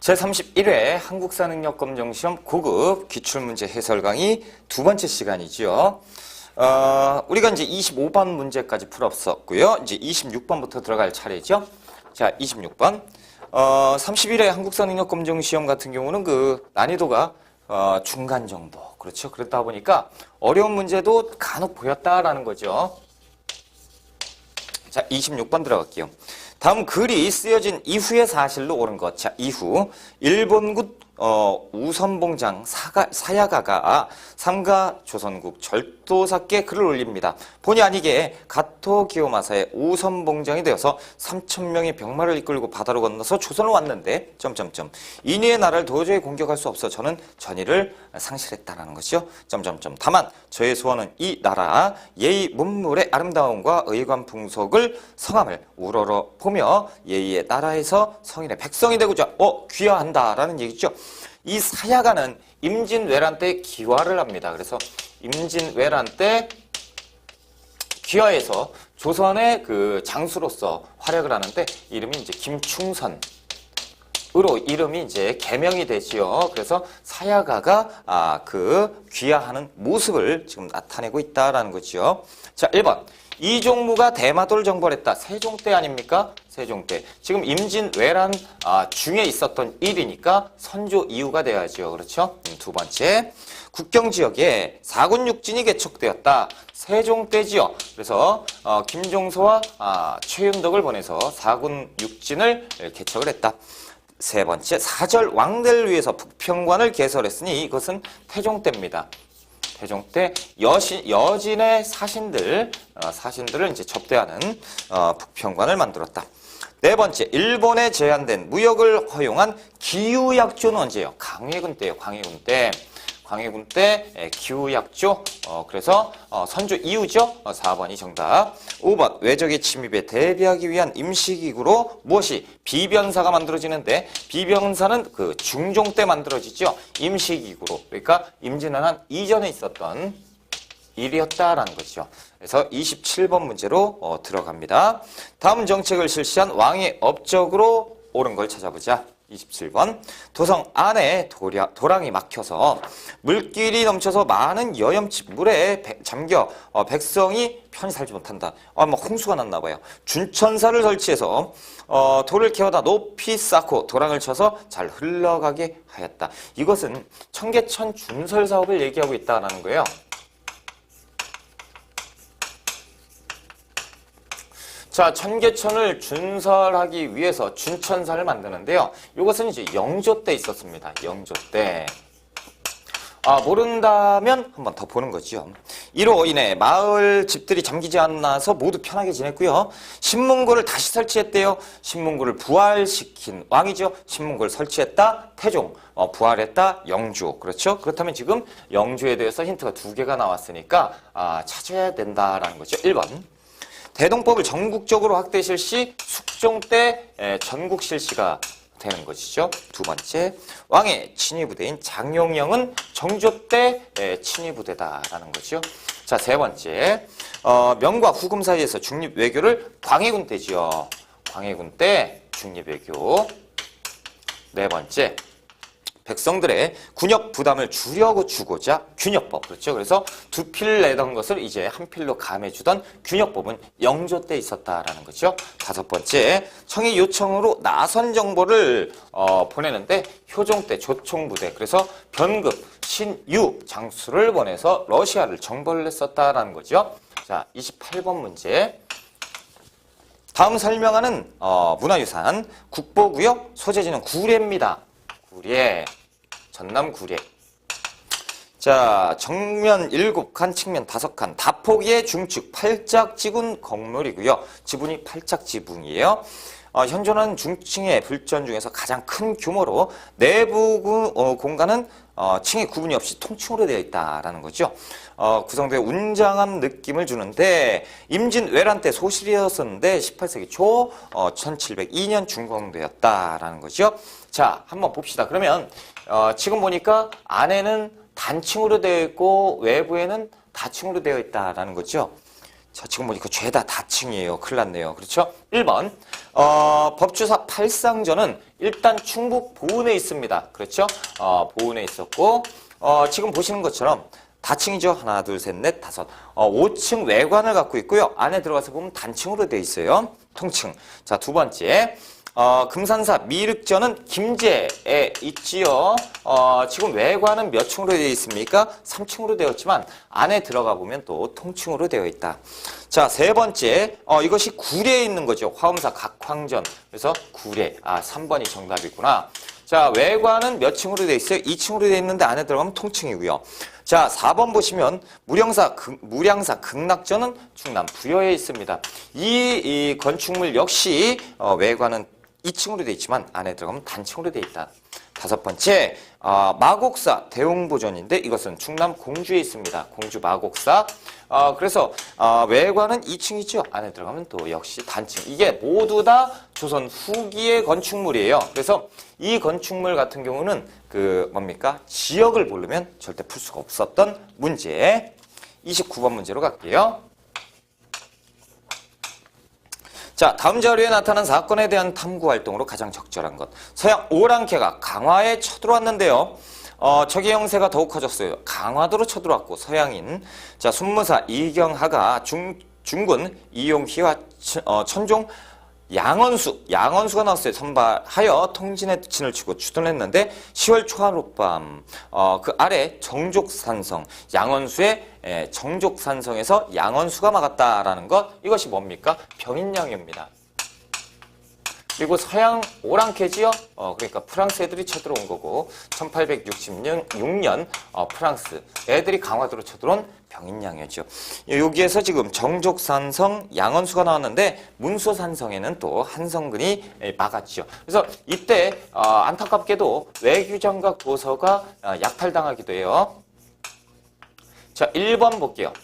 제31회 한국사능력검정시험 고급 기출문제 해설 강의 두 번째 시간이죠. 우리가 이제 25번 문제까지 풀었었고요. 이제 26번부터 들어갈 차례죠. 자, 26번. 31회 한국사능력검정시험 같은 경우는 그 난이도가 중간 정도. 그렇죠. 그렇다 보니까 어려운 문제도 간혹 보였다라는 거죠. 자, 26번 들어갈게요. 다음 글이 쓰여진 이후의 사실로 옳은 것. 자, 이후 일본군 우선봉장 사야가가 삼가 조선국 절도사께 글을 올립니다. 본의 아니게 가토 기요마사의 우선봉장이 되어서 3,000명의 병마를 이끌고 바다로 건너서 조선을 왔는데 인위의 나라를 도저히 공격할 수 없어 저는 전의를 상실했다라는 것이죠. 다만 저의 소원은 이 나라 예의 문물의 아름다움과 의관 풍속을 성함을 우러러 보며 예의의 나라에서 성인의 백성이 되고자 귀화한다라는 얘기죠. 이 사야가는 임진왜란 때 기화를 합니다. 그래서 임진왜란 때 기화해서 조선의 그 장수로서 활약을 하는데 이름이 이제 김충선으로 이름이 이제 개명이 되지요. 그래서 사야가가 그 귀화하는 모습을 지금 나타내고 있다라는 거죠. 자, 1번. 이종무가 대마도를 정벌했다. 세종 때 아닙니까? 세종 때. 지금 임진왜란 중에 있었던 일이니까 선조 이후가 돼야죠. 그렇죠? 두 번째. 국경지역에 사군육진이 개척되었다. 세종 때지요. 그래서 김종서와 최윤덕을 보내서 사군육진을 개척을 했다. 세 번째. 사절 왕대를 위해서 북평관을 개설했으니 이것은 태종 때입니다. 태종 때 여진의 사신들을 이제 접대하는 북평관을 만들었다. 네 번째, 일본에 제한된 무역을 허용한 기후약조는 언제예요? 광해군 때예요. 광해군 때 기후약조. 그래서 선조 이후죠. 4번이 정답. 5번, 외적의 침입에 대비하기 위한 임시기구로 무엇이? 비변사가 만들어지는데 비변사는 그 중종 때 만들어지죠. 임시기구로. 그러니까 임진왜란 이전에 있었던 일이었다라는 거죠. 그래서 27번 문제로 들어갑니다. 다음 정책을 실시한 왕의 업적으로 옳은 걸 찾아보자. 27번. 도성 안에 도랑이 막혀서 물길이 넘쳐서 많은 여염치 물에 잠겨 백성이 편히 살지 못한다. 홍수가 났나 봐요. 준천사를 설치해서 돌을 캐어다 높이 쌓고 도랑을 쳐서 잘 흘러가게 하였다. 이것은 청계천 준설 사업을 얘기하고 있다는 거예요. 자, 청계천을 준설하기 위해서 준천사를 만드는데요. 이것은 이제 영조 때 있었습니다. 영조 때. 모른다면 한번 더 보는 거죠. 이로 인해 마을 집들이 잠기지 않아서 모두 편하게 지냈고요. 신문고를 다시 설치했대요. 신문고를 부활시킨 왕이죠. 신문고를 설치했다. 태종. 부활했다. 영조. 그렇죠? 그렇다면 지금 영조에 대해서 힌트가 두 개가 나왔으니까 찾아야 된다라는 거죠. 1번. 대동법을 전국적으로 확대 실시, 숙종 때 전국 실시가 되는 것이죠. 두 번째, 왕의 친위부대인 장용영은 정조 때 친위부대다라는 거죠. 자, 세 번째, 명과 후금 사이에서 중립외교를 광해군 때지요. 광해군 때 중립외교. 네 번째, 백성들의 군역 부담을 주고자 균역법. 그렇죠. 그래서 두 필 내던 것을 이제 한 필로 감해주던 균역법은 영조 때 있었다라는 거죠. 다섯 번째, 청의 요청으로 나선 정보를 보내는데 효종 때 조총부대. 그래서 변급 신유 장수를 보내서 러시아를 정벌을 했었다라는 거죠. 자, 28번 문제. 다음 설명하는 문화유산 국보구역 소재지는 구례입니다. 구례, 전남 구례. 자, 정면 7칸, 측면 5칸, 다폭의 중축, 팔짝지붕 건물이고요. 지붕이 팔짝지붕이에요. 현존하는 중층의 불전 중에서 가장 큰 규모로 내부 공간은 층의 구분이 없이 통층으로 되어 있다라는 거죠. 구성되어 웅장한 느낌을 주는데 임진왜란 때 소실이었었는데 18세기 초 1702년 준공되었다라는 거죠. 자, 한번 봅시다. 그러면 지금 보니까 안에는 단층으로 되어 있고 외부에는 다층으로 되어 있다라는 거죠. 자, 지금 보니까 죄다 다층이에요. 큰일 났네요. 그렇죠? 1번. 법주사 팔상전은 일단 충북 보은에 있습니다. 그렇죠? 보은에 있었고, 지금 보시는 것처럼 다층이죠. 하나, 둘, 셋, 넷, 다섯. 5층 외관을 갖고 있고요. 안에 들어가서 보면 단층으로 되어 있어요. 통층. 자, 두 번째. 금산사 미륵전은 김제에 있지요. 지금 외관은 몇 층으로 되어 있습니까? 3층으로 되었지만 안에 들어가 보면 또 통층으로 되어 있다. 자, 세 번째. 이것이 구례에 있는 거죠. 화엄사 각황전. 그래서 구례. 3번이 정답이구나. 자, 외관은 몇 층으로 되어 있어요? 2층으로 되어 있는데 안에 들어가면 통층이고요. 자, 4번 보시면 무량사 극락전은 충남 부여에 있습니다. 이 건축물 역시 외관은 2층으로 되어 있지만 안에 들어가면 단층으로 되어 있다. 다섯 번째, 마곡사 대웅보전인데 이것은 충남 공주에 있습니다. 공주 마곡사. 그래서 외관은 2층이죠. 안에 들어가면 또 역시 단층. 이게 모두 다 조선 후기의 건축물이에요. 그래서 이 건축물 같은 경우는 뭡니까? 지역을 모르면 절대 풀 수가 없었던 문제. 29번 문제로 갈게요. 자, 다음 자료에 나타난 사건에 대한 탐구 활동으로 가장 적절한 것. 서양 오랑캐가 강화에 쳐들어왔는데요. 적의 형세가 더욱 커졌어요. 강화도로 쳐들어왔고 서양인. 자, 순무사 이경하가 중군 이용희와 천종 양언수가 나왔어요. 선발하여 통진의 진을 치고 추돌했는데 10월 초하룻밤 그 아래 정족산성 양언수의 정족산성에서 양언수가 막았다라는 것. 이것이 뭡니까? 병인양요입니다. 그리고 서양 오랑캐지요. 그러니까 프랑스 애들이 쳐들어온 거고 1866년 프랑스 애들이 강화도로 쳐들어온 병인양요죠. 여기에서 지금 정족산성 양언수가 나왔는데 문소산성에는 또 한성근이 막았죠. 그래서 이때 안타깝게도 외교장각 도서가 약탈당하기도 해요. 자, 1번 볼게요.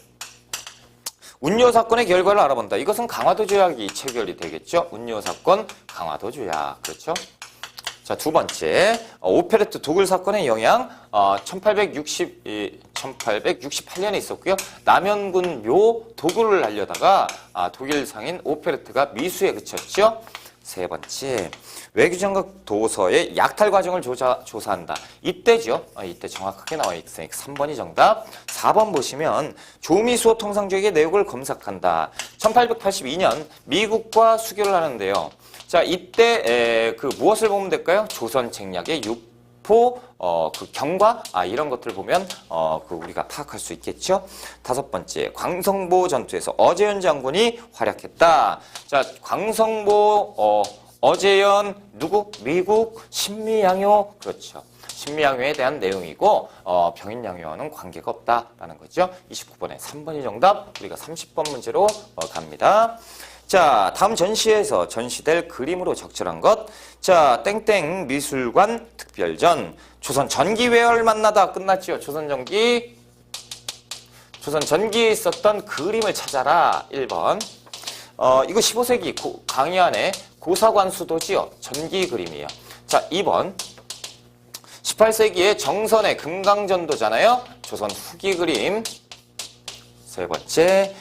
운요사건의 결과를 알아본다. 이것은 강화도 조약이 체결이 되겠죠. 운요사건, 강화도 조약. 그렇죠. 자, 두 번째. 오페레트 도굴 사건의 영향. 1868년에 있었고요. 남현군 묘 도굴을 하려다가 독일 상인 오페레트가 미수에 그쳤죠. 세 번째. 외교장각 도서의 약탈 과정을 조사한다. 이때죠. 이때 정확하게 나와 있으니까 3번이 정답. 4번 보시면 조미수호 통상조약의 내용을 검색한다. 1882년 미국과 수교를 하는데요. 자, 이때 무엇을 보면 될까요? 조선 책략의 유포, 경과 이런 것들을 보면 우리가 파악할 수 있겠죠. 다섯 번째, 광성보 전투에서 어제현 장군이 활약했다. 자, 광성보 어제현 누구? 미국 신미양요. 그렇죠. 신미양요에 대한 내용이고 병인양요와는 관계가 없다라는 거죠. 29번에 3번이 정답. 우리가 30번 문제로 갑니다. 자, 다음 전시에서 전시될 그림으로 적절한 것. 자, 땡땡 미술관 특별전. 조선 전기회화를 만나다 끝났지요. 조선 전기에 있었던 그림을 찾아라. 1번. 이거 15세기 강의안에 고사관수도지요. 전기 그림이에요. 자, 2번. 18세기의 정선의 금강전도잖아요. 조선 후기 그림. 세 번째.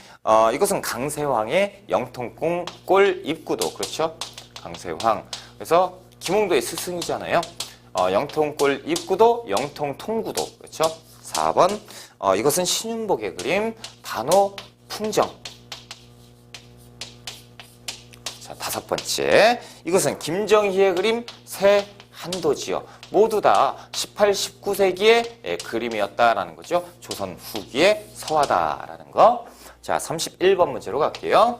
이것은 강세황의 영통골 입구도. 그렇죠? 강세황. 그래서 김홍도의 스승이잖아요. 영통골 입구도, 영통통구도. 그렇죠? 4번. 이것은 신윤복의 그림. 단호 풍정. 자, 다섯 번째. 이것은 김정희의 그림 새한도지요. 모두 다 18, 19세기의 그림이었다라는 거죠. 조선 후기의 서화다라는 거. 자, 31번 문제로 갈게요.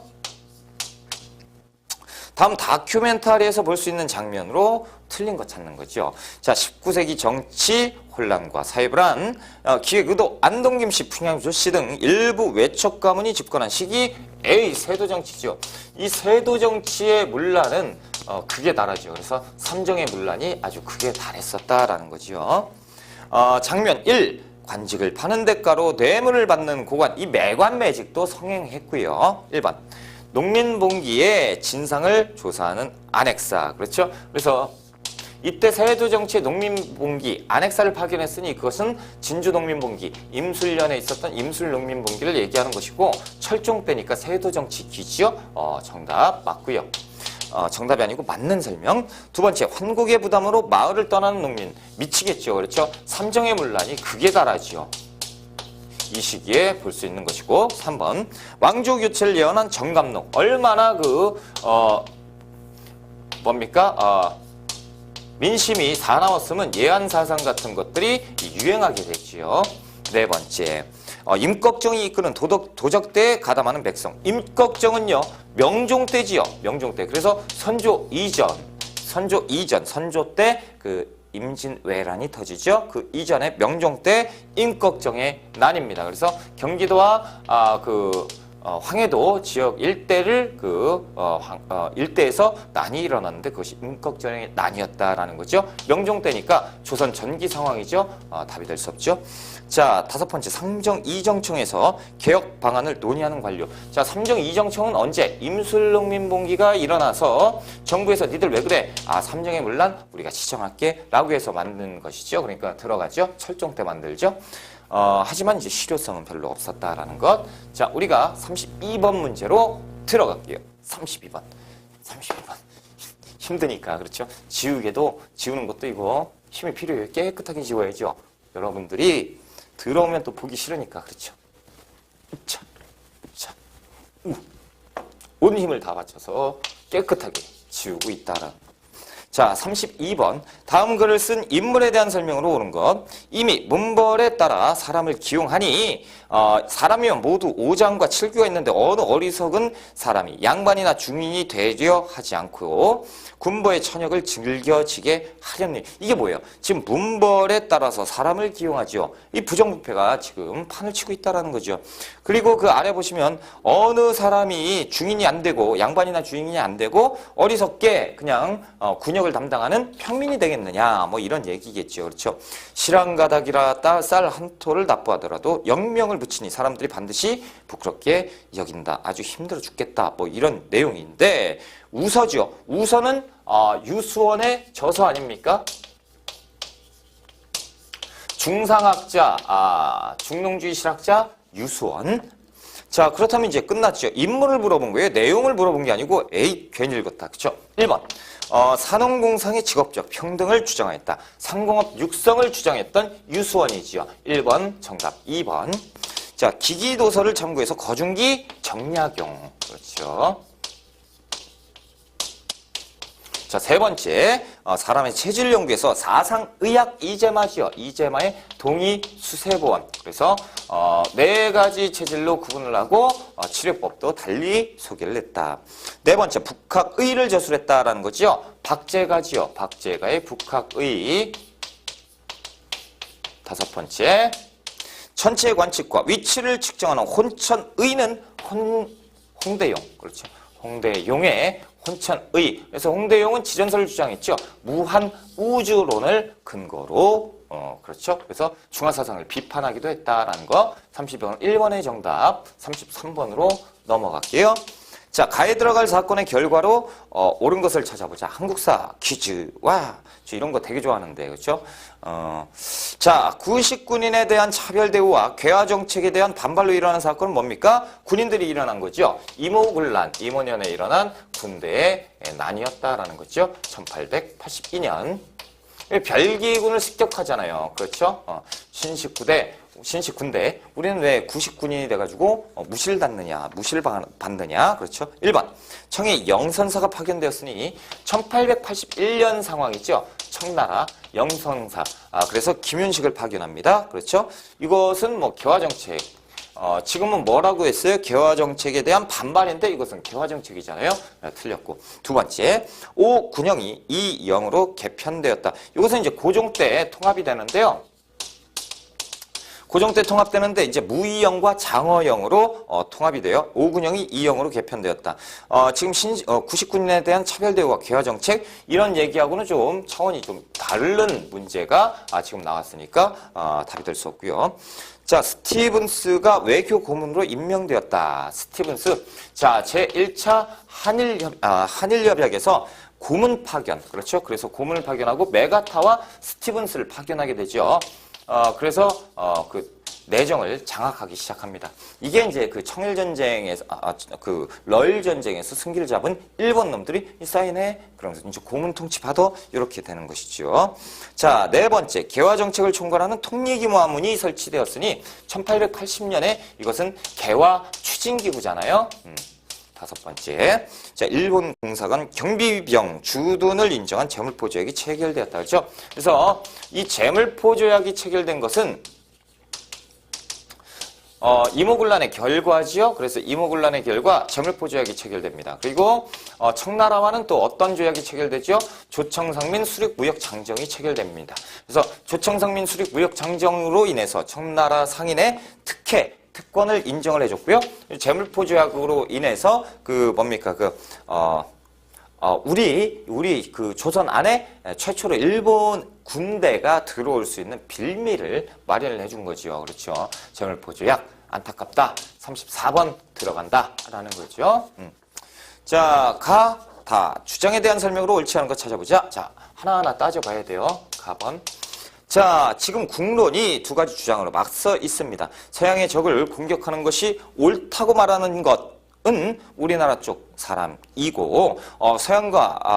다음 다큐멘터리에서 볼 수 있는 장면으로 틀린 거 찾는 거죠. 자, 19세기 정치 혼란과 사회불안, 기획의도 안동김 씨, 풍양조 씨 등 일부 외척 가문이 집권한 시기 세도정치죠. 이 세도정치의 문란은 극에 달하죠. 그래서 삼정의 문란이 아주 극에 달했었다라는 거죠. 장면 1. 관직을 파는 대가로 뇌물을 받는 고관, 이 매관매직도 성행했고요. 1번. 농민봉기의 진상을 조사하는 안핵사. 그렇죠? 그래서 이때 세조 정치의 농민봉기 안핵사를 파견했으니 그것은 진주 농민봉기 임술련에 있었던 임술 농민봉기를 얘기하는 것이고 철종 때니까 세조 정치 기지요. 정답 맞고요. 정답이 아니고 맞는 설명. 두 번째, 환국의 부담으로 마을을 떠나는 농민 미치겠죠. 그렇죠? 삼정의 문란이 극에 달하지요. 이 시기에 볼 수 있는 것이고 3번, 왕조 교체를 예언한 정감록 얼마나 민심이 사나웠으면 예한사상 같은 것들이 유행하게 됐지요. 네 번째, 임꺽정이 이끄는 도적대에 가담하는 백성. 임꺽정은요 명종 때지요. 명종 때. 그래서 선조 이전 때 임진왜란이 터지죠. 그 이전에 명종 때 임꺽정의 난입니다. 그래서 경기도와 황해도 지역 일대를 일대에서 난이 일어났는데 그것이 임꺽정의 난이었다라는 거죠. 명종 때니까 조선 전기 상황이죠. 답이 될 수 없죠. 자, 다섯 번째, 삼정 이정청에서 개혁 방안을 논의하는 관료. 자, 삼정 이정청은 언제? 임술농민봉기가 일어나서 정부에서 니들 왜 그래? 삼정의 문란 우리가 시정할게 라고 해서 만든 것이죠. 그러니까 들어가죠. 철종 때 만들죠. 하지만 이제 실효성은 별로 없었다라는 것. 자, 우리가 32번 문제로 들어갈게요. 32번. 힘드니까, 그렇죠? 지우는 것도 이거 힘이 필요해요. 깨끗하게 지워야죠. 여러분들이 들어오면 또 보기 싫으니까, 그렇죠? 온 힘을 다 바쳐서 깨끗하게 지우고 있다라는. 자, 32번. 다음 글을 쓴 인물에 대한 설명으로 오는 것. 이미 문벌에 따라 사람을 기용하니 사람이면 모두 오장과 칠교가 있는데 어느 어리석은 사람이 양반이나 중인이 되려 하지 않고 군보의 천역을 즐겨지게 하렵니. 이게 뭐예요? 지금 문벌에 따라서 사람을 기용하죠. 이 부정부패가 지금 판을 치고 있다는 거죠. 그리고 그 아래 보시면 어느 사람이 중인이 안 되고 양반이나 중인이 안 되고 어리석게 그냥 군역을 담당하는 평민이 되겠느냐, 뭐 이런 얘기겠죠. 그렇죠? 실황가닥이라 쌀 한 토를 납부하더라도 영명을 붙이니 사람들이 반드시 부끄럽게 여긴다. 아주 힘들어 죽겠다. 뭐 이런 내용인데 우서죠. 우서는 유수원의 저서 아닙니까? 중상학자, 중농주의 실학자 유수원. 자, 그렇다면 이제 끝났죠. 인물을 물어본 거예요. 내용을 물어본 게 아니고 에이, 괜히 읽었다. 그렇죠? 1번. 산업공상의 직업적 평등을 주장했다. 상공업 육성을 주장했던 유수원이지요. 1번 정답. 2번. 자, 기기도서를 참고해서 거중기 정약용. 그렇죠. 자, 세 번째, 사람의 체질 연구에서 사상의학 이재마지요. 이재마의 동의수세보원. 그래서 네 가지 체질로 구분을 하고 치료법도 달리 소개를 했다. 네 번째, 북학의를 저술했다라는 거죠. 박제가지요. 박제가의 북학의. 다섯 번째, 천체의 관측과 위치를 측정하는 혼천의는 홍대용. 그렇죠. 홍대용의 혼천의. 그래서 홍대용은 지전설을 주장했죠. 무한 우주론을 근거로 그렇죠. 그래서 중화사상을 비판하기도 했다라는 거. 30번 1번의 정답. 33번으로 넘어갈게요. 자, 가에 들어갈 사건의 결과로 옳은 것을 찾아보자. 한국사 퀴즈. 와, 저 이런 거 되게 좋아하는데, 그렇죠? 자, 구식군인에 대한 차별 대우와 괴화 정책에 대한 반발로 일어난 사건은 뭡니까? 군인들이 일어난 거죠. 이모군란, 이모년에 일어난 군대의 난이었다라는 거죠. 1882년. 별기군을 습격하잖아요. 그렇죠? 신식군대. 우리는 왜 구식군인이 돼가지고 무시를 받느냐. 그렇죠? 1번. 청에 영선사가 파견되었으니 1881년 상황이죠. 청나라 영선사. 그래서 김윤식을 파견합니다. 그렇죠? 이것은 뭐 개화정책. 지금은 뭐라고 했어요? 개화정책에 대한 반발인데 이것은 개화정책이잖아요. 틀렸고. 두 번째, 오군영이 이영으로 개편되었다. 이것은 이제 고종 때 통합이 되는데요. 고종 때 통합되는데 이제 무이영과 장어영으로 통합이 돼요. 오군영이 이영으로 개편되었다. 지금 99년에 대한 차별 대우와 개화 정책 이런 얘기하고는 좀 차원이 좀 다른 문제가 지금 나왔으니까 답이 될 수 없고요. 자, 스티븐스가 외교 고문으로 임명되었다. 스티븐스. 자, 제1차 한일협약에서 고문 파견. 그렇죠? 그래서 고문을 파견하고 메가타와 스티븐스를 파견하게 되죠. 그래서 그 내정을 장악하기 시작합니다. 이게 이제 그 청일전쟁에서, 그 러일전쟁에서 승기를 잡은 일본 놈들이 사인해. 그러면서 이제 고문 통치 받아. 이렇게 되는 것이죠. 자, 네 번째. 개화정책을 총괄하는 통일기무화문이 설치되었으니 1880년에 이것은 개화 추진기구잖아요. 다섯 번째. 자, 일본 공사관 경비병 주둔을 인정한 재물포조약이 체결되었다. 그렇죠? 그래서 이 재물포조약이 체결된 것은 이모군란의 결과지요. 그래서 이모군란의 결과 재물포조약이 체결됩니다. 그리고 청나라와는 또 어떤 조약이 체결되죠? 조청상민 수륙무역장정이 체결됩니다. 그래서 조청상민 수륙무역장정으로 인해서 청나라 상인의 특권을 인정을 해줬고요. 재물포조약으로 인해서 그 뭡니까 우리 그 조선 안에 최초로 일본 군대가 들어올 수 있는 빌미를 마련을 해준 거죠. 그렇죠. 재물포조약 안타깝다. 34번 들어간다 라는 거죠. 자, 다 주장에 대한 설명으로 옳지 않은 거 찾아보자. 자, 하나하나 따져봐야 돼요. 가번. 자, 지금 국론이 두 가지 주장으로 맞서 있습니다. 서양의 적을 공격하는 것이 옳다고 말하는 것은 우리나라 쪽 사람이고,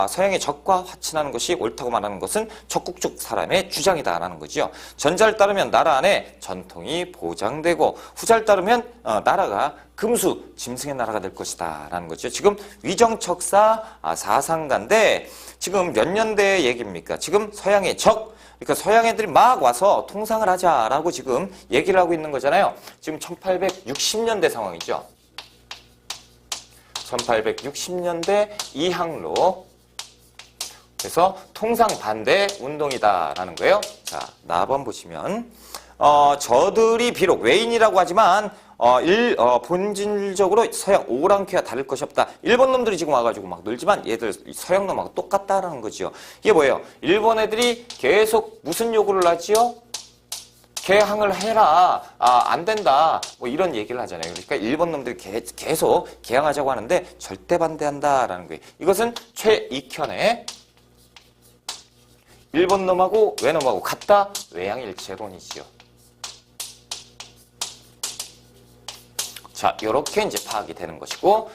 서양의 적과 화친하는 것이 옳다고 말하는 것은 적국 쪽 사람의 주장이다라는 거죠. 전자를 따르면 나라 안에 전통이 보장되고, 후자를 따르면 나라가 금수 짐승의 나라가 될 것이다라는 거죠. 지금 위정척사 사상가인데 지금 몇 년대 얘기입니까? 지금 서양의 적, 그러니까 서양 애들이 막 와서 통상을 하자라고 지금 얘기를 하고 있는 거잖아요. 지금 1860년대 상황이죠. 1860년대 이항로. 그래서 통상 반대 운동이다라는 거예요. 자, 나번 보시면 저들이 비록 외인이라고 하지만 본질적으로 서양 오랑캐와 다를 것이 없다. 일본 놈들이 지금 와가지고 막 놀지만 얘들 서양 놈하고 똑같다라는 거지요. 이게 뭐예요? 일본 애들이 계속 무슨 요구를 하지요? 개항을 해라. 안 된다. 뭐 이런 얘기를 하잖아요. 그러니까 일본 놈들이 계속 개항하자고 하는데 절대 반대한다라는 거예요. 이것은 최익현의 일본 놈하고 외놈하고 같다. 외양일체론이지요. 자, 요렇게 이제 파악이 되는 것이고,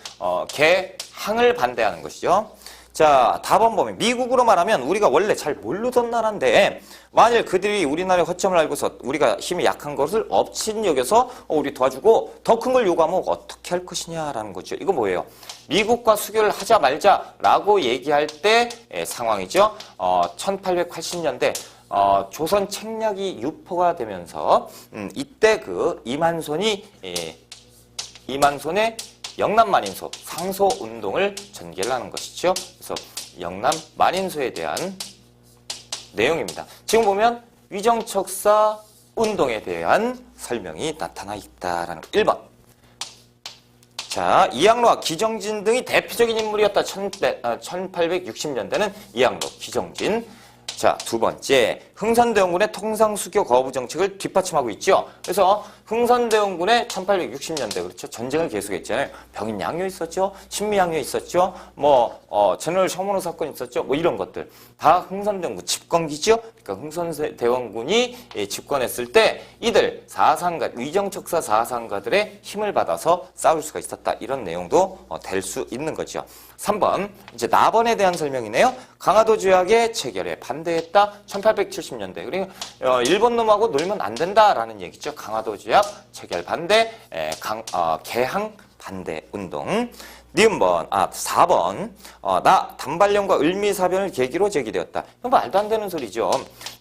개항을 반대하는 것이죠. 자, 다번 보면 미국으로 말하면 우리가 원래 잘 모르던 나라인데 만일 그들이 우리나라의 허점을 알고서 우리가 힘이 약한 것을 업친 여겨서 우리 도와주고 더 큰 걸 요구하면 어떻게 할 것이냐라는 거죠. 이거 뭐예요? 미국과 수교를 하자 말자라고 얘기할 때 상황이죠. 1880년대 조선 책략이 유포가 되면서 이때 그 이만손의 영남만인소 상소운동을 전개를 하는 것이죠. 그래서 영남만인소에 대한 내용입니다. 지금 보면 위정척사 운동에 대한 설명이 나타나 있다라는 거. 1번. 자, 이항로와 기정진 등이 대표적인 인물이었다. 1860년대는 이항로, 기정진. 자, 두 번째, 흥선대원군의 통상수교 거부 정책을 뒷받침하고 있죠. 그래서 흥선대원군의 1860년대, 그렇죠. 전쟁을 계속했잖아요. 병인 양요 있었죠. 신미 양요 있었죠. 제너럴 셔먼호 사건 있었죠. 뭐 이런 것들. 다 흥선대원군 집권기죠. 그러니까 흥선대원군이 집권했을 때 이들 사상가, 위정척사 사상가들의 힘을 받아서 싸울 수가 있었다. 이런 내용도 될 수 있는 거죠. 3번, 이제 나번에 대한 설명이네요. 강화도 조약의 체결에 반대했다. 1870년대. 그리고 일본 놈하고 놀면 안 된다라는 얘기죠. 강화도 조약 체결 반대, 개항 반대 운동. 니은번, 4번. 단발령과 을미사변을 계기로 제기되었다. 이건 말도 안 되는 소리죠.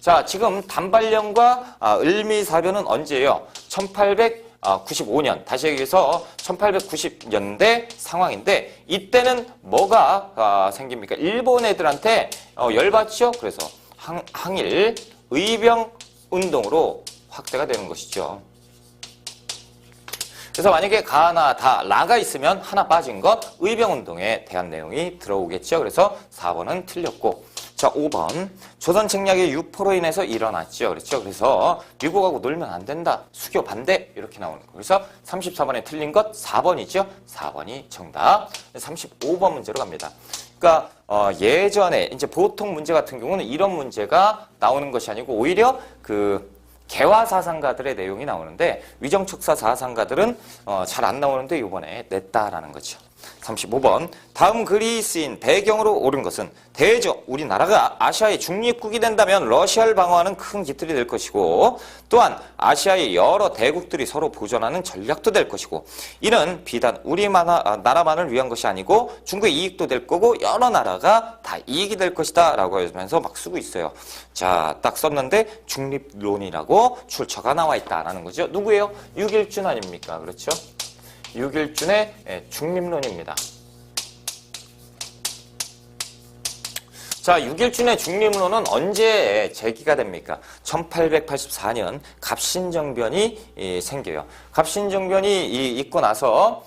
자, 지금 단발령과 을미사변은 언제예요? 1895년, 다시 얘기해서 1890년대 상황인데 이때는 뭐가 생깁니까? 일본 애들한테 열받죠? 그래서 항일 의병 운동으로 확대가 되는 것이죠. 그래서 만약에 가나 다 라가 있으면 하나 빠진 것 의병 운동에 대한 내용이 들어오겠죠. 그래서 4번은 틀렸고, 자, 5번. 조선 책략의 유포로 인해서 일어났죠. 그렇죠. 그래서 미국하고 놀면 안 된다. 수교 반대. 이렇게 나오는 거. 그래서 34번에 틀린 것 4번이죠. 4번이 정답. 35번 문제로 갑니다. 그러니까 예전에 이제 보통 문제 같은 경우는 이런 문제가 나오는 것이 아니고 오히려 그 개화 사상가들의 내용이 나오는데 위정척사 사상가들은 잘 안 나오는데 이번에 냈다라는 거죠. 35번 다음 글이 쓰인 배경으로 옳은 것은 대적 우리나라가 아시아의 중립국이 된다면 러시아를 방어하는 큰 깃들이 될 것이고 또한 아시아의 여러 대국들이 서로 보존하는 전략도 될 것이고 이는 비단 나라만을 위한 것이 아니고 중국의 이익도 될 거고 여러 나라가 다 이익이 될 것이다 라고 하면서 막 쓰고 있어요. 자, 딱 썼는데 중립론이라고 출처가 나와 있다라는 거죠. 누구예요? 유길준 아닙니까? 그렇죠? 유길준의 중립론입니다. 자, 유길준의 중립론은 언제 제기가 됩니까? 1884년 갑신정변이 생겨요. 갑신정변이 있고 나서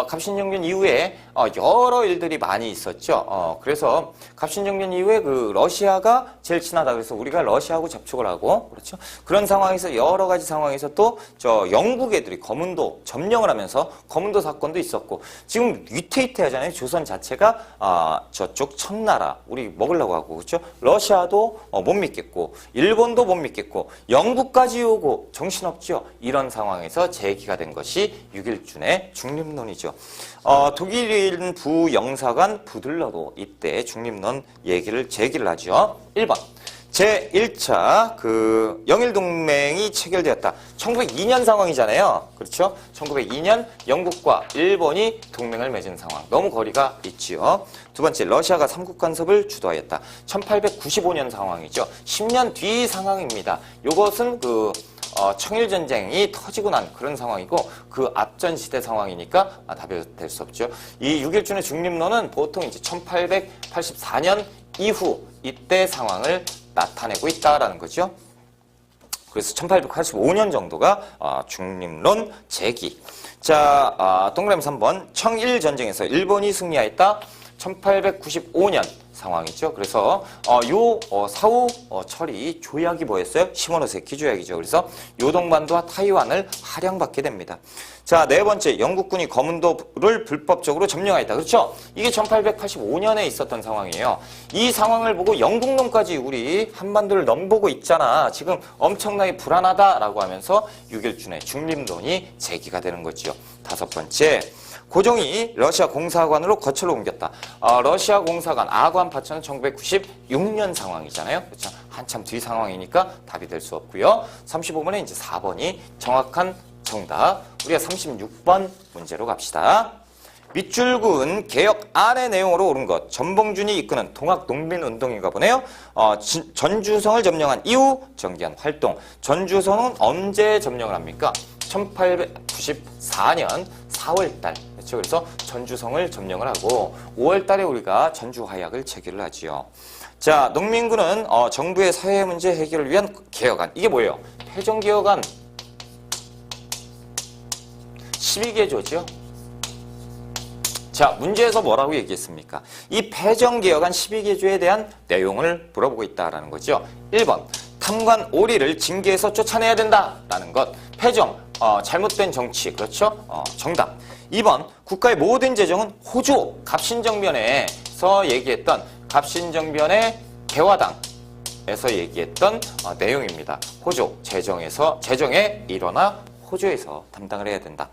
갑신정변 이후에 여러 일들이 많이 있었죠. 그래서 갑신정변 이후에 그 러시아가 제일 친하다 그래서 우리가 러시아하고 접촉을 하고 그렇죠. 그런 상황에서 여러 가지 상황에서 또 저 영국 애들이 거문도 점령을 하면서 거문도 사건도 있었고 지금 위태위태하잖아요. 조선 자체가 저쪽 청나라 우리 먹으려고 하고 그렇죠. 러시아도 못 믿겠고 일본도 못 믿겠고 영국까지 오고 정신없죠. 이런 상황에서 제기가 된 것이 유길준의 중립론이죠. 독일인 부영사관 부들러도 이때 중립론 제기를 하죠. 1번. 제1차 그 영일동맹이 체결되었다. 1902년 상황이잖아요. 그렇죠? 1902년 영국과 일본이 동맹을 맺은 상황. 너무 거리가 있지요. 두 번째, 러시아가 삼국 간섭을 주도하였다. 1895년 상황이죠. 10년 뒤 상황입니다. 이것은 그 청일전쟁이 터지고 난 그런 상황이고 그 앞전 시대 상황이니까 답이 될 수 없죠. 이 유길준의 중립론은 보통 이제 1884년 이후 이때 상황을 나타내고 있다라는 거죠. 그래서 1885년 정도가 중립론 제기. 자, 동그라미 3번. 청일전쟁에서 일본이 승리하였다. 1895년 상황이죠. 그래서 사후 처리 조약이 뭐였어요? 시모노세키 조약이죠. 그래서 요동반도와 타이완을 할양받게 됩니다. 자, 네 번째, 영국군이 거문도를 불법적으로 점령하였다. 그렇죠? 이게 1885년에 있었던 상황이에요. 이 상황을 보고 영국놈까지 우리 한반도를 넘보고 있잖아. 지금 엄청나게 불안하다라고 하면서 유길준의 중립론이 제기가 되는 거죠. 다섯 번째, 고종이 러시아 공사관으로 거처를 옮겼다. 러시아 공사관 아관 파천은 1996년 상황이잖아요. 그렇죠? 한참 뒤 상황이니까 답이 될 수 없고요. 35번에 이제 4번이 정확한 정답. 우리가 36번 문제로 갑시다. 밑줄근 개혁 안의 내용으로 옳은 것. 전봉준이 이끄는 동학농민운동인가 보네요. 전주성을 점령한 이후 전개한 활동. 전주성은 언제 점령을 합니까? 1894년 4월달. 그렇죠? 그래서 전주성을 점령을 하고 5월달에 우리가 전주화약을 체결을 하지요. 자, 농민군은 정부의 사회 문제 해결을 위한 개혁안. 이게 뭐예요? 패정개혁안 12개조죠. 자, 문제에서 뭐라고 얘기했습니까? 이 패정개혁안 12개조에 대한 내용을 물어보고 있다라는 거죠. 1번, 탐관 오리를 징계해서 쫓아내야 된다라는 것. 패정, 잘못된 정치, 그렇죠? 정답. 2번, 국가의 모든 재정은 호조, 갑신정변에서 얘기했던 갑신정변의 개화당에서 얘기했던 내용입니다. 호조, 재정의 일원화 호조에서 담당을 해야 된다.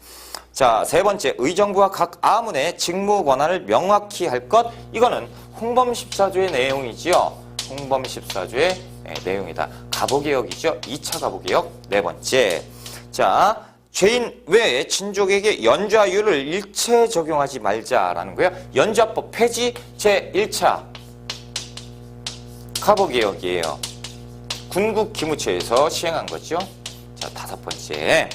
자, 세 번째, 의정부와 각 아문의 직무 권한을 명확히 할 것. 이거는 홍범14조의 내용이지요. 홍범14조의 내용이다. 가보개혁이죠. 2차 가보개혁. 네 번째, 자, 죄인 외에 친족에게 연좌율을 일체 적용하지 말자라는 거예요. 연좌법 폐지 제1차 가보개혁이에요. 군국 기무처에서 시행한 거죠. 자, 다섯 번째,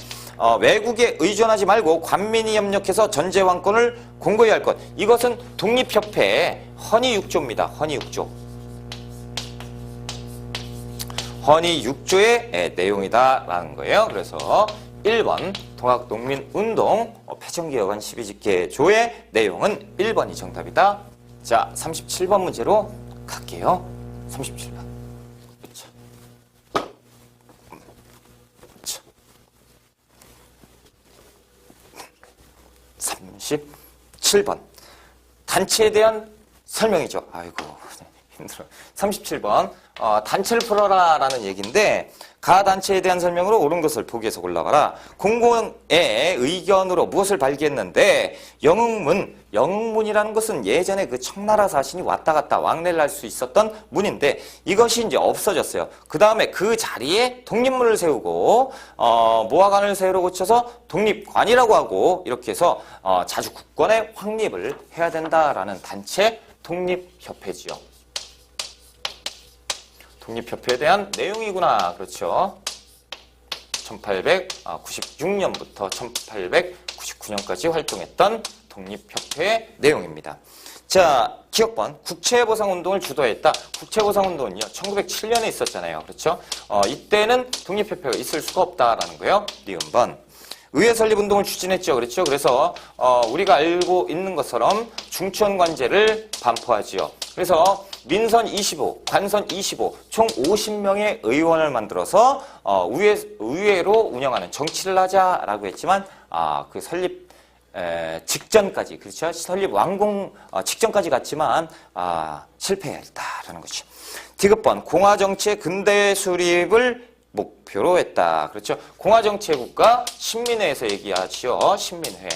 외국에 의존하지 말고 관민이 협력해서 전제왕권을 공고히 할 것. 이것은 독립협회의 헌의 6조입니다. 헌의 6조. 헌의 6조의 내용이다라는 거예요. 그래서 1번 동학농민운동 패정개혁안 12개조의 내용은 1번이 정답이다. 자, 37번 문제로 갈게요. 37번. 37번. 단체에 대한 설명이죠. 아이고, 힘들어. 37번. 단체를 풀어라 라는 얘기인데, 가 단체에 대한 설명으로 옳은 것을 보기에서 골라가라. 공공의 의견으로 무엇을 발기했는데, 영흥문이라는 것은 예전에 그 청나라 사신이 왔다 갔다 왕래를 할 수 있었던 문인데, 이것이 이제 없어졌어요. 그 다음에 그 자리에 독립문을 세우고, 모화관을 새로 고쳐서 독립관이라고 하고, 이렇게 해서, 자주 국권의 확립을 해야 된다라는 단체 독립협회지요. 독립협회에 대한 내용이구나. 그렇죠. 1896년부터 1899년까지 활동했던 독립협회의 내용입니다. 자, 기억번. 국채보상운동을 주도했다. 국채보상운동은요, 1907년에 있었잖아요. 그렇죠? 이때는 독립협회가 있을 수가 없다라는 거예요. 니은번. 의회 설립운동을 추진했죠. 그렇죠? 그래서 우리가 알고 있는 것처럼 중추원관제를 반포하지요. 그래서 민선 25, 관선 25, 총 50명의 의원을 만들어서 의회로 운영하는 정치를 하자라고 했지만 그 설립 직전까지, 그렇죠? 설립 완공 직전까지 갔지만 실패했다라는 거죠. 디귿번. 공화정치의 근대 수립을 목표로 했다. 그렇죠? 공화정치의 국가 신민회에서 얘기하지요. 신민회.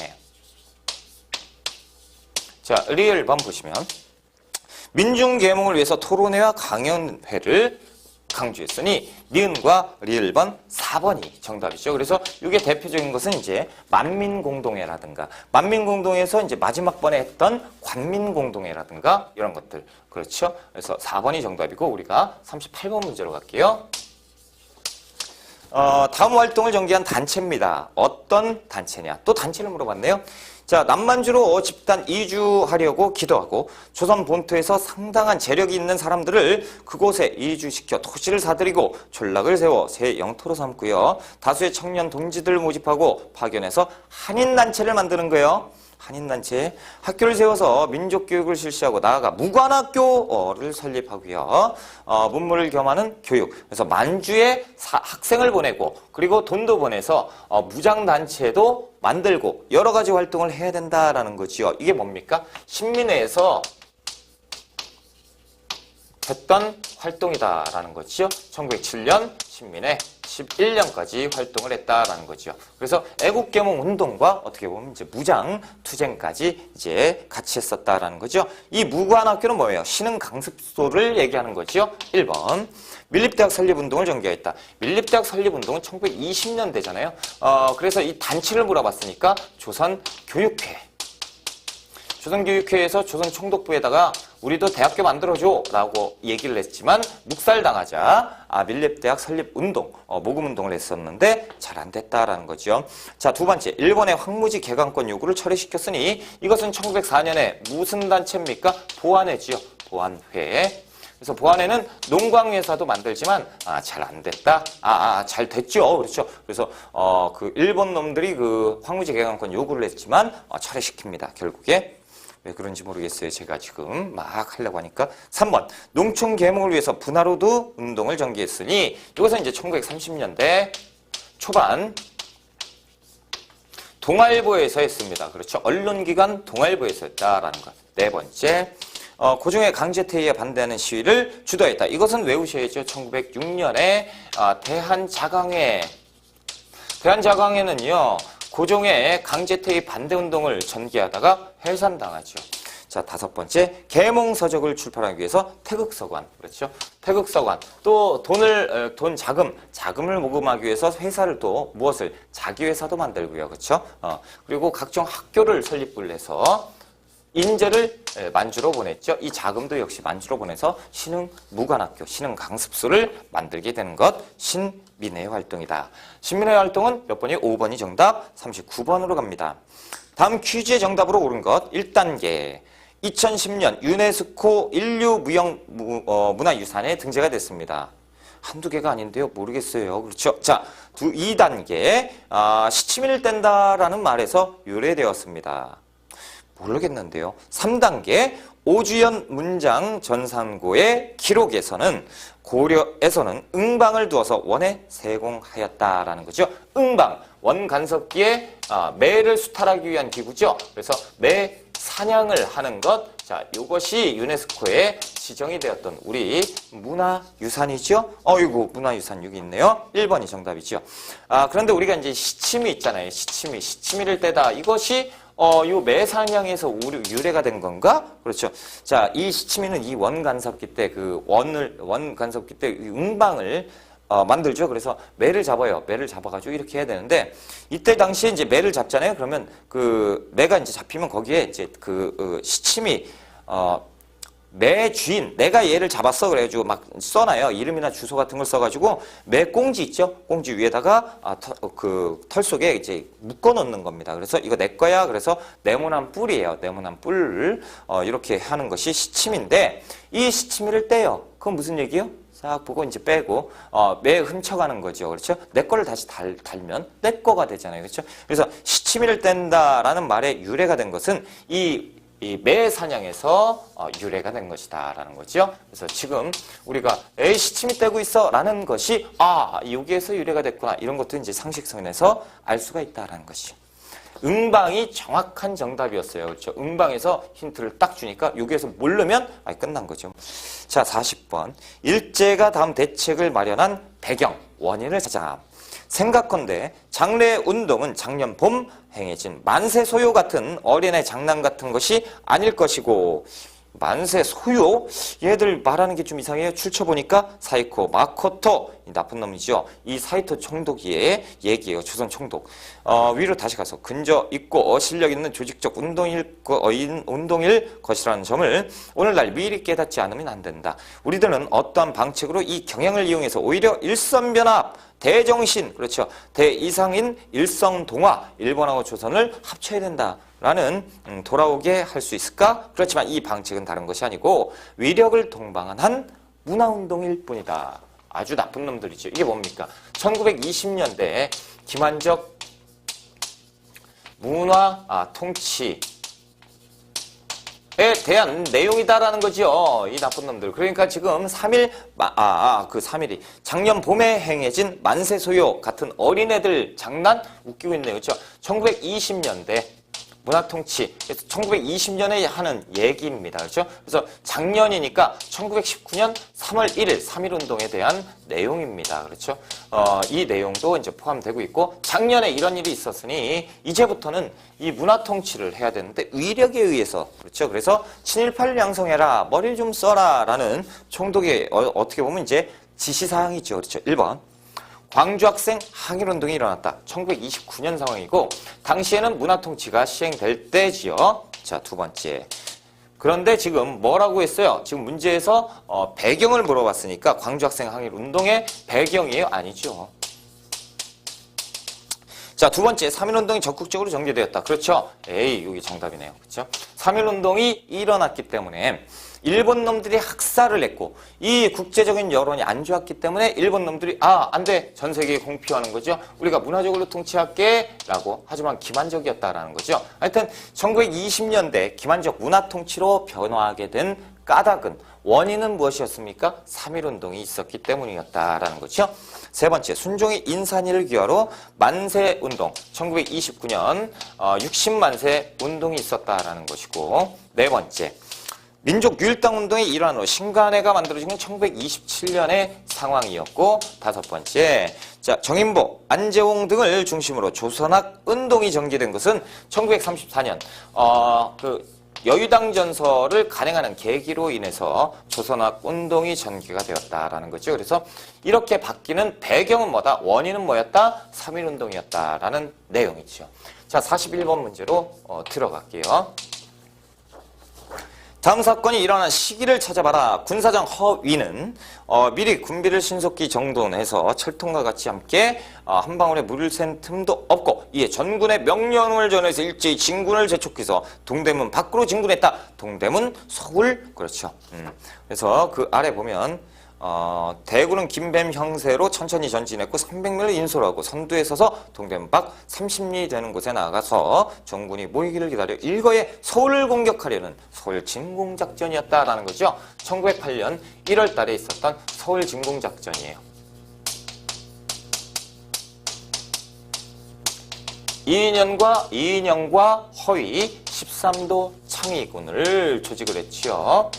자, 리을번 보시면 민중계몽을 위해서 토론회와 강연회를 강조했으니 니은과 리을번 4번이 정답이죠. 그래서 이게 대표적인 것은 이제 만민공동회라든가 만민공동회에서 이제 마지막 번에 했던 관민공동회라든가 이런 것들. 그렇죠? 그래서 4번이 정답이고 우리가 38번 문제로 갈게요. 다음 활동을 전개한 단체입니다. 어떤 단체냐? 또 단체를 물어봤네요. 자, 남만주로 집단 이주하려고 기도하고 조선 본토에서 상당한 재력이 있는 사람들을 그곳에 이주시켜 토지를 사들이고 존락을 세워 새 영토로 삼고요. 다수의 청년 동지들을 모집하고 파견해서 한인단체를 만드는 거예요. 한인단체. 학교를 세워서 민족교육을 실시하고 나아가 무관학교를 설립하고요. 문물을 겸하는 교육. 그래서 만주에 학생을 보내고 그리고 돈도 보내서 무장단체도 만들고 여러 가지 활동을 해야 된다라는 거지요. 이게 뭡니까? 신민회에서 했던 활동이다라는 거지요. 1907년 신민회 11년까지 활동을 했다라는 거죠. 그래서 애국계몽 운동과 어떻게 보면 이제 무장 투쟁까지 이제 같이 했었다라는 거죠. 이 무관학교는 뭐예요? 신흥 강습소를 얘기하는 거죠. 1번. 밀립대학 설립운동을 전개했다. 밀립대학 설립운동은 1920년대잖아요. 그래서 이 단체를 물어봤으니까 조선교육회. 조선교육회에서 조선총독부에다가 우리도 대학교 만들어줘 라고 얘기를 했지만 묵살당하자 밀립대학 설립운동, 모금운동을 했었는데 잘 안 됐다라는 거죠. 자, 두 번째, 일본의 황무지 개강권 요구를 철회시켰으니 이것은 1904년에 무슨 단체입니까? 보안회지요. 보안회. 그래서 보안회는 농광회사도 만들지만 잘 안 됐다. 잘 됐죠. 그렇죠. 그래서 그 일본 놈들이 그 황무지 개강권 요구를 했지만 철회시킵니다. 결국에. 왜 그런지 모르겠어요. 제가 지금 막 하려고 하니까. 3번. 농촌 계몽을 위해서 분하로드 운동을 전개했으니 이것은 이제 1930년대 초반 동아일보에서 했습니다. 그렇죠. 언론기관 동아일보에서 했다라는 것. 네 번째. 고종의 강제퇴위에 반대하는 시위를 주도했다. 이것은 외우셔야죠. 1906년에 대한자강회. 대한자강회는요. 고종의 강제퇴위 반대운동을 전개하다가 해산당하죠. 자, 다섯 번째, 계몽서적을 출판하기 위해서 태극서관. 그렇죠? 태극서관. 또 자금을 모금하기 위해서 회사를 또 무엇을? 자기 회사도 만들고요. 그렇죠? 그리고 각종 학교를 설립을 해서 인재를 만주로 보냈죠. 이 자금도 역시 만주로 보내서 신흥 무관학교, 신흥 강습소를 만들게 되는 것, 신민회 활동이다. 신민회 활동은 몇 번이에요? 5번이 정답, 39번으로 갑니다. 다음 퀴즈의 정답으로 옳은 것, 1단계. 2010년 유네스코 인류무형문화유산에 등재가 됐습니다. 한두 개가 아닌데요. 모르겠어요. 그렇죠. 자, 2단계. 시치미를 뗀다라는 말에서 유래되었습니다. 모르겠는데요. 3단계 오주연 문장 전산고의 기록에서는 고려에서는 응방을 두어서 원에 세공하였다라는 거죠. 응방, 원간섭기에 매를 수탈하기 위한 기구죠. 그래서 매 사냥을 하는 것, 자, 이것이 유네스코에 지정이 되었던 우리 문화유산이죠. 이거 문화유산 여기 있네요. 1번이 정답이죠. 그런데 우리가 이제 시치미 있잖아요. 시치미를 떼다. 이것이 요 매산양에서 유래가 된 건가? 그렇죠. 자, 이 시치미는 이 원간섭기 때 원간섭기 때 음방을 만들죠. 그래서 매를 잡아요. 매를 잡아가지고 이렇게 해야 되는데, 이때 당시에 이제 매를 잡잖아요. 그러면 그 매가 이제 잡히면 거기에 이제 시침이, 매 주인, 내가 얘를 잡았어. 그래가지고 막 써놔요. 이름이나 주소 같은 걸 써가지고 매 꽁지 있죠. 꽁지 위에다가 털 속에 이제 묶어 놓는 겁니다. 그래서 이거 내 거야. 그래서 네모난 뿔이에요. 네모난 뿔을 이렇게 하는 것이 시침인데, 이 시치미를 떼요. 그건 무슨 얘기예요? 싹 보고 이제 빼고 매 훔쳐가는 거죠. 그렇죠? 내 거를 다시 달면 내 거가 되잖아요. 그렇죠? 그래서 시치미를 뗀다라는 말의 유래가 된 것은 이 매 사냥에서 유래가 된 것이다 라는 거죠. 그래서 지금 우리가 에이 시치미 떼고 있어 라는 것이 여기에서 유래가 됐구나, 이런 것도 이제 상식선에서 알 수가 있다라는 것이죠. 응방이 정확한 정답이었어요. 그렇죠? 응방에서 힌트를 딱 주니까 여기에서 모르면 끝난 거죠. 자, 40번. 일제가 다음 대책을 마련한 배경, 원인을 찾아. 생각컨대 장래 운동은 작년 봄 행해진 만세 소요 같은 어린애 장난 같은 것이 아닐 것이고, 만세 소요? 얘들 말하는 게 좀 이상해요. 출처보니까 사이코 마코토, 이 나쁜 놈이죠. 이 사이토 총독의 얘기예요. 조선 총독. 위로 다시 가서 근저 있고 실력 있는 조직적 운동일 것이라는 점을 오늘날 미리 깨닫지 않으면 안 된다. 우리들은 어떠한 방책으로 이 경향을 이용해서 오히려 일선변합, 대정신, 그렇죠. 대이상인 일성동화, 일본하고 조선을 합쳐야 된다 라는 돌아오게 할 수 있을까? 그렇지만 이 방책은 다른 것이 아니고 위력을 동방한 한 문화운동일 뿐이다. 아주 나쁜 놈들이죠. 이게 뭡니까? 1920년대 김한적 문화 통치에 대한 내용이다라는 거죠. 이 나쁜 놈들. 그러니까 지금 3일이 작년 봄에 행해진 만세소요 같은 어린애들 장난 웃기고 있네요. 그렇죠? 1920년대 문화통치, 그래서 1920년에 하는 얘기입니다. 그렇죠? 그래서 작년이니까 1919년 3월 1일 3.1운동에 대한 내용입니다. 그렇죠? 이 내용도 이제 포함되고 있고, 작년에 이런 일이 있었으니 이제부터는 이 문화통치를 해야 되는데 위력에 의해서, 그렇죠? 그래서 친일파를 양성해라, 머리를 좀 써라 라는 총독의 어떻게 보면 이제 지시사항이죠. 그렇죠? 1번. 광주 학생 항일운동이 일어났다. 1929년 상황이고, 당시에는 문화통치가 시행될 때지요. 자, 두 번째. 그런데 지금 뭐라고 했어요? 지금 문제에서 배경을 물어봤으니까 광주 학생 항일운동의 배경이에요? 아니죠. 자, 두 번째, 3.1운동이 적극적으로 전개되었다. 그렇죠? 여기 정답이네요. 그렇죠? 3.1운동이 일어났기 때문에 일본 놈들이 학살을 했고, 이 국제적인 여론이 안 좋았기 때문에 일본 놈들이 안 돼, 전 세계에 공표하는 거죠. 우리가 문화적으로 통치할게 라고. 하지만 기만적이었다라는 거죠. 하여튼 1920년대 기만적 문화 통치로 변화하게 된 까닭은, 원인은 무엇이었습니까? 3.1운동이 있었기 때문이었다라는 거죠. 세 번째, 순종이 인산이를 기하로 만세운동, 1929년 60만세 운동이 있었다라는 것이고, 네 번째, 민족유일당운동의 일환으로 신간회가 만들어진 건 1927년의 상황이었고, 다섯 번째, 자, 정인보, 안재홍 등을 중심으로 조선학 운동이 전개된 것은 1934년 여유당 전설을 간행하는 계기로 인해서 조선학 운동이 전개가 되었다라는 거죠. 그래서 이렇게 바뀌는 배경은 뭐다? 원인은 뭐였다? 3.1운동이었다라는 내용이죠. 자, 41번 문제로 들어갈게요. 다음 사건이 일어난 시기를 찾아봐라. 군사장 허위는 미리 군비를 신속히 정돈해서 철통과 같이 함께 한 방울의 물을 샌 틈도 없고, 이에 전군의 명령을 전해서 일제히 진군을 재촉해서 동대문 밖으로 진군했다. 동대문, 서울, 그렇죠. 그래서 그 아래 보면 대구는 김뱀 형세로 천천히 전진했고 300명을 인솔하고 선두에 서서 동대문 밖 30리 되는 곳에 나가서 정군이 모이기를 기다려 일거에 서울을 공격하려는 서울 진공작전이었다라는 거죠. 1908년 1월 달에 있었던 서울 진공작전이에요. 이인영과 허위 13도 창의군을 조직을 했지요.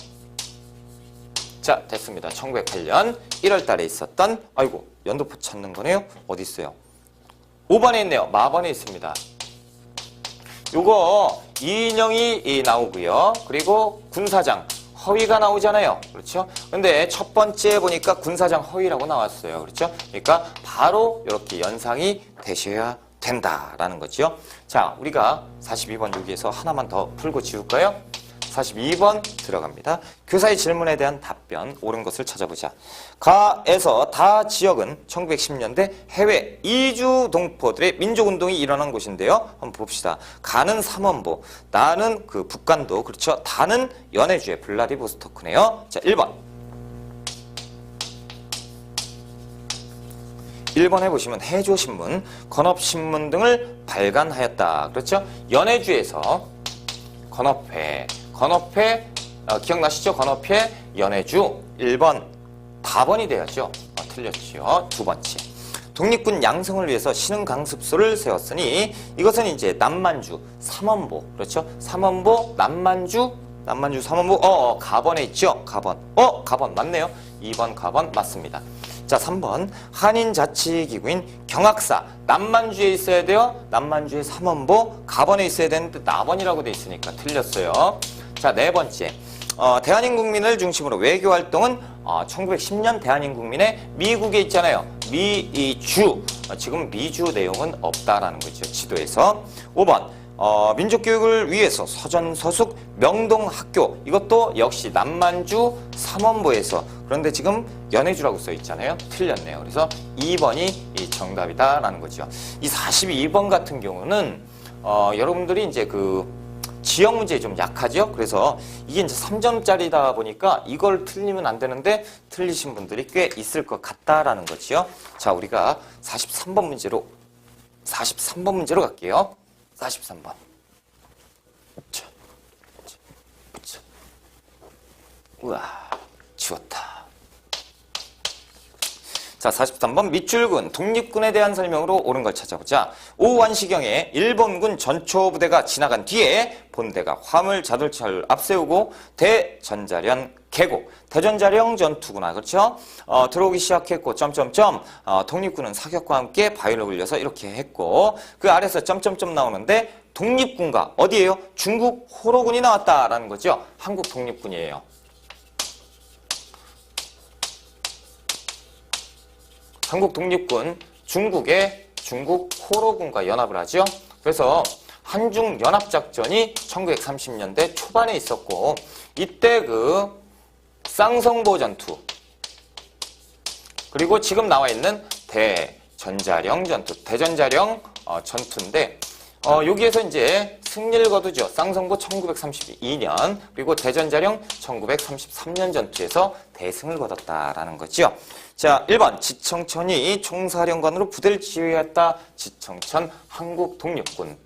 자, 됐습니다. 1908년 1월 달에 있었던, 아이고, 연도포 찾는 거네요. 어디 있어요? 5번에 있네요. 마번에 있습니다. 요거 이인영이 나오고요. 그리고 군사장 허위가 나오잖아요. 그렇죠? 근데 첫 번째 보니까 군사장 허위라고 나왔어요. 그렇죠? 그러니까 바로 이렇게 연상이 되셔야 된다라는 거죠. 자, 우리가 42번 여기에서 하나만 더 풀고 지울까요? 42번 들어갑니다. 교사의 질문에 대한 답변, 옳은 것을 찾아보자. 가에서 다 지역은 1910년대 해외 이주 동포들의 민족운동이 일어난 곳인데요. 한번 봅시다. 가는 삼원보, 나는 그 북간도, 그렇죠? 다는 연해주의 블라디보스토크네요. 자, 1번. 1번에 보시면 해조신문, 건업신문 등을 발간하였다. 그렇죠? 연해주에서 건업회, 기억나시죠? 건업회, 연해주. 1번, 다번이 돼야죠. 틀렸죠. 두 번째. 독립군 양성을 위해서 신흥강습소를 세웠으니 이것은 이제 남만주, 삼원보. 그렇죠? 삼원보, 남만주, 삼원보. 가번에 있죠? 가번. 가번 맞네요. 2번 가번 맞습니다. 자, 3번. 한인자치기구인 경학사. 남만주에 있어야 돼요. 남만주의 삼원보. 가번에 있어야 되는데 나번이라고 돼 있으니까 틀렸어요. 자, 네 번째. 대한민국민을 중심으로 외교활동은 1910년 대한민국민의 미국에 있잖아요. 미주. 지금 미주 내용은 없다라는 거죠. 지도에서. 5번. 민족교육을 위해서 서전서숙 명동학교. 이것도 역시 남만주 삼원보에서. 그런데 지금 연해주라고 써 있잖아요. 틀렸네요. 그래서 2번이 이 정답이다라는 거죠. 이 42번 같은 경우는 여러분들이 이제 그 지역 문제에 좀 약하죠. 그래서 이게 이제 3점짜리다 보니까 이걸 틀리면 안 되는데 틀리신 분들이 꽤 있을 것 같다라는 거죠. 자, 우리가 43번 문제로 갈게요. 43번. 우와, 지웠다. 자, 43번 밑줄근 독립군에 대한 설명으로 옳은 걸 찾아보자. 오후 1시경에 일본군 전초부대가 지나간 뒤에 본대가 화물 자동차를 앞세우고 대전자련 계곡, 대전자령 전투구나. 그렇죠? 들어오기 시작했고 독립군은 사격과 함께 바위를 굴려서 이렇게 했고 그 아래서 점점점 나오는데 독립군과 어디예요? 중국 호로군이 나왔다라는 거죠. 한국 독립군이에요. 한국 독립군, 중국의 중국 호로군과 연합을 하죠. 그래서 한중 연합작전이 1930년대 초반에 있었고 이때 그 쌍성보 전투 그리고 지금 나와 있는 대전자령 전투, 대전자령 전투인데 여기에서 이제 승리를 거두죠. 쌍성보 1932년 그리고 대전자령 1933년 전투에서 대승을 거뒀다라는 거죠. 자, 1번 지청천이 총사령관으로 부대를 지휘했다. 지청천 한국 독립군.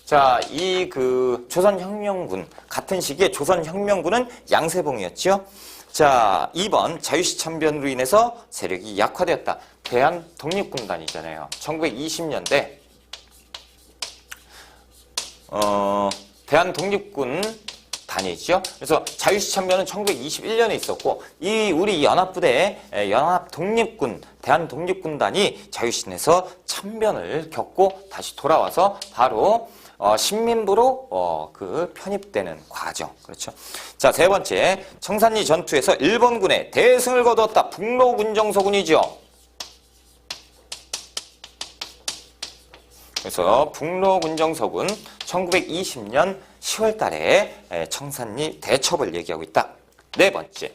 자, 이 그 조선혁명군 같은 시기에 조선혁명군은 양세봉이었죠. 자, 2번 자유시 참변으로 인해서 세력이 약화되었다. 대한독립군단이잖아요. 1920년대 대한독립군 단위죠. 그래서 자유시 참변은 1921년에 있었고 이 우리 연합부대 연합독립군 대한독립군단이 자유시내에서 참변을 겪고 다시 돌아와서 바로 신민부로 그 편입되는 과정. 그렇죠. 자, 세 번째 청산리 전투에서 일본군의 대승을 거두었다. 북로군정서군이죠. 그래서 북로군정서군 1920년 10월 달에 청산리 대첩을 얘기하고 있다. 네 번째,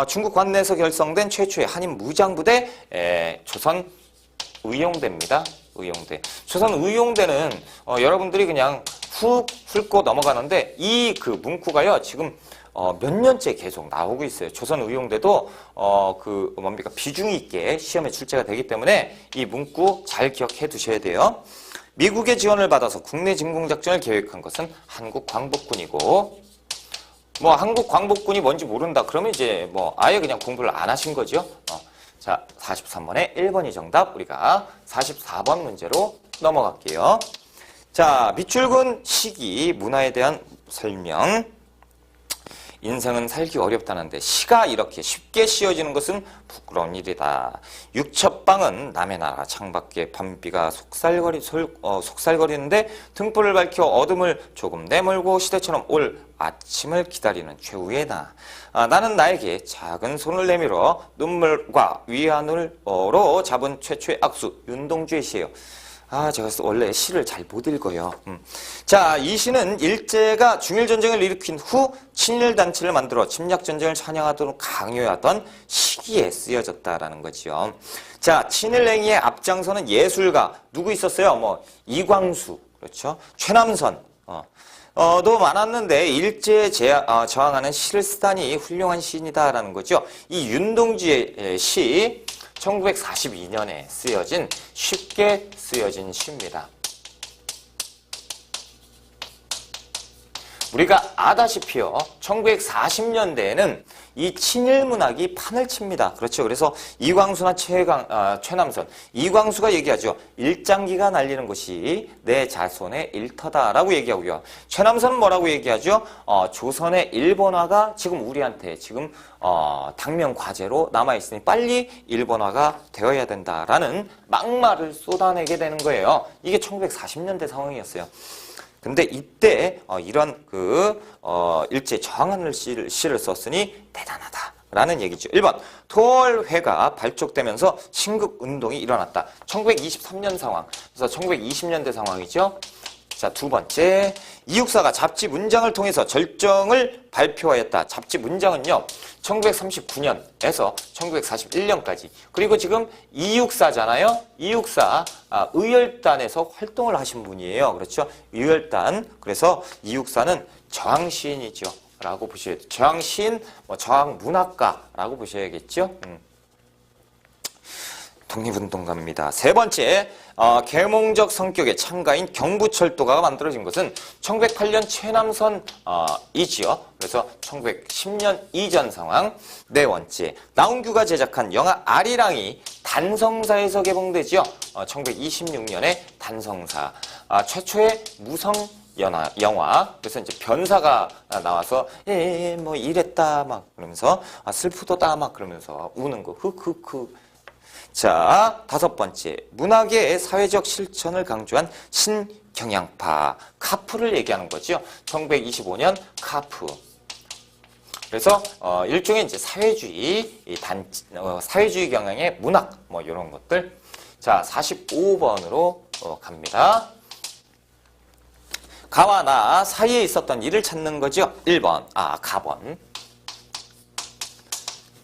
중국 관내에서 결성된 최초의 한인 무장부대 조선의용대입니다. 의용대. 조선의용대는 여러분들이 그냥 훅 훑고 넘어가는데 이 그 문구가요 지금 몇 년째 계속 나오고 있어요. 조선의용대도 그 뭡니까 비중 있게 시험에 출제가 되기 때문에 이 문구 잘 기억해 두셔야 돼요. 미국의 지원을 받아서 국내 진공작전을 계획한 것은 한국광복군이고 뭐 한국광복군이 뭔지 모른다 그러면 이제 뭐 아예 그냥 공부를 안 하신 거죠. 자, 43번에 1번이 정답. 우리가 44번 문제로 넘어갈게요. 자, 밑줄 근 시기, 문화에 대한 설명. 인생은 살기 어렵다는데 시가 이렇게 쉽게 씌워지는 것은 부끄러운 일이다. 육첩방은 남의 나라 창밖에 밤비가 속살거리는데 등불을 밝혀 어둠을 조금 내몰고 시대처럼 올 아침을 기다리는 최후의 나. 나는 나에게 작은 손을 내밀어 눈물과 위안으로 잡은 최초의 악수 윤동주의 시예요. 제가 원래 시를 잘 못 읽어요. 자, 이 시는 일제가 중일전쟁을 일으킨 후 친일단체를 만들어 침략전쟁을 찬양하도록 강요하던 시기에 쓰여졌다라는 거죠. 자, 친일행위의 앞장서는 예술가 누구 있었어요? 이광수, 그렇죠? 최남선, 도 많았는데 일제에 저항하는 시를 쓰다니 훌륭한 시인이다라는 거죠. 이 윤동주의 시 1942년에 쓰여진 쉽게 쓰여진 시입니다. 우리가 아다시피요 1940년대에는 이 친일 문학이 판을 칩니다. 그렇죠. 그래서 이광수나 최남선, 이광수가 얘기하죠. 일장기가 날리는 것이 내 자손의 일터다라고 얘기하고요. 최남선은 뭐라고 얘기하죠? 조선의 일본화가 지금 우리한테 지금 당면 과제로 남아있으니 빨리 일본화가 되어야 된다라는 막말을 쏟아내게 되는 거예요. 이게 1940년대 상황이었어요. 근데 이때 이런 일제 저항하는 시를 썼으니 대단하다라는 얘기죠. 1번 토월회가 발족되면서 신국운동이 일어났다. 1923년 상황. 그래서 1920년대 상황이죠. 자, 두 번째, 이육사가 잡지 문장을 통해서 절정을 발표하였다. 잡지 문장은요 1939년에서 1941년까지. 그리고 지금 이육사잖아요. 이육사 의열단에서 활동을 하신 분이에요. 그렇죠? 의열단. 그래서 이육사는 저항시인이죠. 라고 보셔야 돼요. 저항시인, 저항문학가라고 보셔야겠죠. 독립운동가입니다. 세 번째, 계몽적 성격의 창가인 경부철도가가 만들어진 것은 1908년 최남선이지요. 그래서 1910년 이전 상황. 네 번째, 나훈규가 제작한 영화 아리랑이 단성사에서 개봉되지요. 1926년에 단성사. 최초의 무성 영화. 그래서 이제 변사가 나와서 이랬다 막 그러면서 슬프도다 막 그러면서 우는 거 흑흑흑. 자, 다섯 번째, 문학의 사회적 실천을 강조한 신경향파, 카프를 얘기하는 거죠. 1925년 카프. 그래서 일종의 이제 사회주의 사회주의 경향의 문학 이런 것들. 자, 45번으로 갑니다. 가와 나 사이에 있었던 일을 찾는 거죠. 1번, 가번.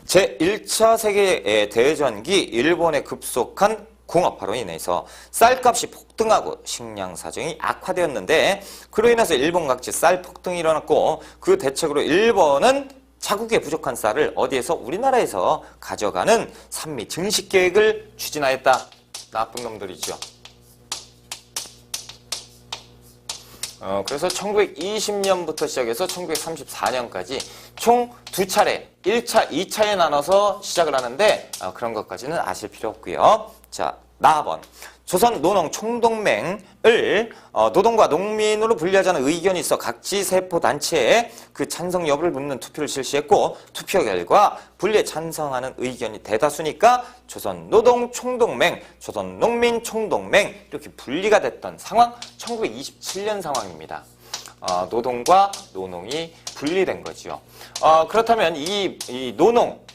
제1차 세계대전기 일본의 급속한 공업화로 인해서 쌀값이 폭등하고 식량 사정이 악화되었는데 그로 인해서 일본 각지 쌀 폭등이 일어났고 그 대책으로 일본은 자국의 부족한 쌀을 어디에서 우리나라에서 가져가는 산미 증식 계획을 추진하였다. 나쁜 놈들이죠. 그래서 1920년부터 시작해서 1934년까지 총 두 차례 1차, 2차에 나눠서 시작을 하는데 그런 것까지는 아실 필요 없고요. 자, 4번. 조선 노농 총동맹을 노동과 농민으로 분리하자는 의견이 있어 각지 세포 단체에 그 찬성 여부를 묻는 투표를 실시했고 투표 결과 분리에 찬성하는 의견이 대다수니까 조선 노동 총동맹, 조선 농민 총동맹 이렇게 분리가 됐던 상황 1927년 상황입니다. 노동과 노농이 분리된 거죠. 그렇다면 이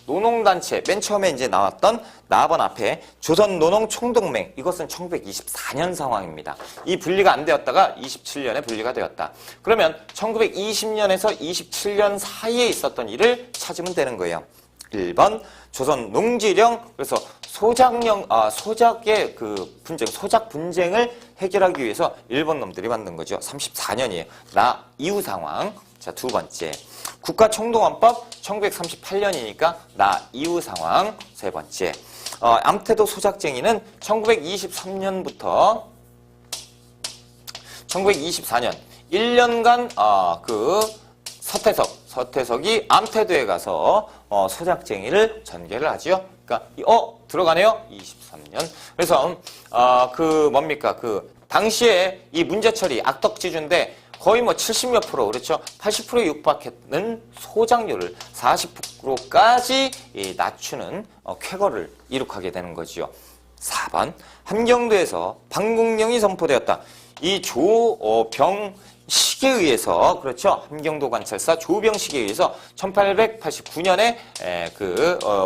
노농단체, 맨 처음에 이제 나왔던 4번 앞에 조선노농총동맹, 이것은 1924년 상황입니다. 이 분리가 안 되었다가 27년에 분리가 되었다. 그러면 1920년에서 27년 사이에 있었던 일을 찾으면 되는 거예요. 1번, 조선농지령, 그래서 소작의 소작 분쟁을 해결하기 위해서 일본 놈들이 만든 거죠. 34년이에요. 나 이후 상황. 자, 두 번째. 국가총동원법 1938년이니까 나 이후 상황. 세 번째. 암태도 소작쟁이는 1923년부터 1924년 1년간 서태석이 암태도에 가서 소작쟁이를 전개를 하죠. 그러니까 들어가네요. 23년. 그래서 뭡니까? 당시에 이 문제 처리 악덕지주인데 거의 뭐 70몇 프로, 그렇죠? 80%에 육박했는 소장률을 40%까지 낮추는 쾌거를 이룩하게 되는 거지요. 4번, 함경도에서 방공령이 선포되었다. 이 조병식에 의해서, 그렇죠? 함경도 관찰사 조병식에 의해서 1889년에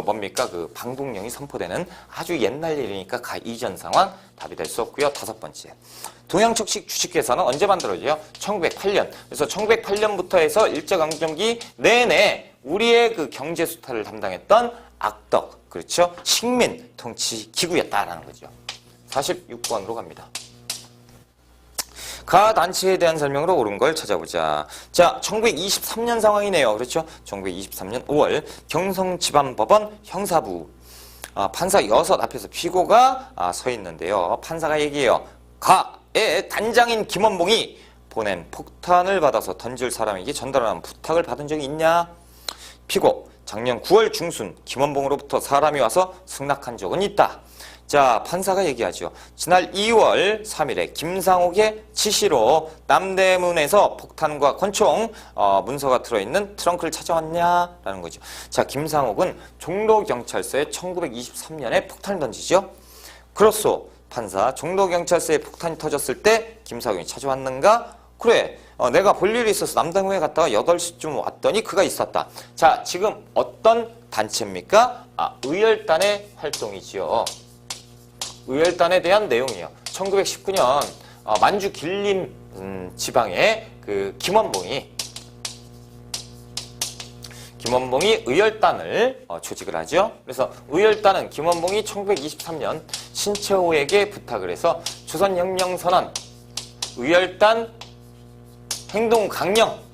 뭡니까? 그 방공령이 선포되는 아주 옛날 일이니까 이전 상황 답이 될 수 없고요. 5번째. 동양척식 주식회사는 언제 만들어져요? 1908년. 그래서 1908년부터 해서 일제강점기 내내 우리의 그 경제 수탈을 담당했던 악덕, 그렇죠? 식민 통치 기구였다라는 거죠. 46번으로 갑니다. 가 단체에 대한 설명으로 옳은 걸 찾아보자. 자, 1923년 상황이네요. 그렇죠? 1923년 5월 경성지방법원 형사부 판사 6 앞에서 피고가 서 있는데요. 판사가 얘기해요. 가의 단장인 김원봉이 보낸 폭탄을 받아서 던질 사람에게 전달하는 부탁을 받은 적이 있냐? 피고, 작년 9월 중순 김원봉으로부터 사람이 와서 승낙한 적은 있다. 자, 판사가 얘기하죠. 지난 2월 3일에 김상옥의 지시로 남대문에서 폭탄과 권총 문서가 들어있는 트렁크를 찾아왔냐? 라는 거죠. 자, 김상옥은 종로경찰서에 1923년에 폭탄을 던지죠. 그렇소. 판사, 종로경찰서에 폭탄이 터졌을 때 김상옥이 찾아왔는가? 그래. 내가 볼 일이 있어서 남대문에 갔다가 8시쯤 왔더니 그가 있었다. 자, 지금 어떤 단체입니까? 의열단의 활동이지요. 의열단에 대한 내용이에요. 1919년 만주 길림 지방에 그 김원봉이 의열단을 조직을 하죠. 그래서 의열단은 김원봉이 1923년 신채호에게 부탁을 해서 조선혁명선언 의열단 행동강령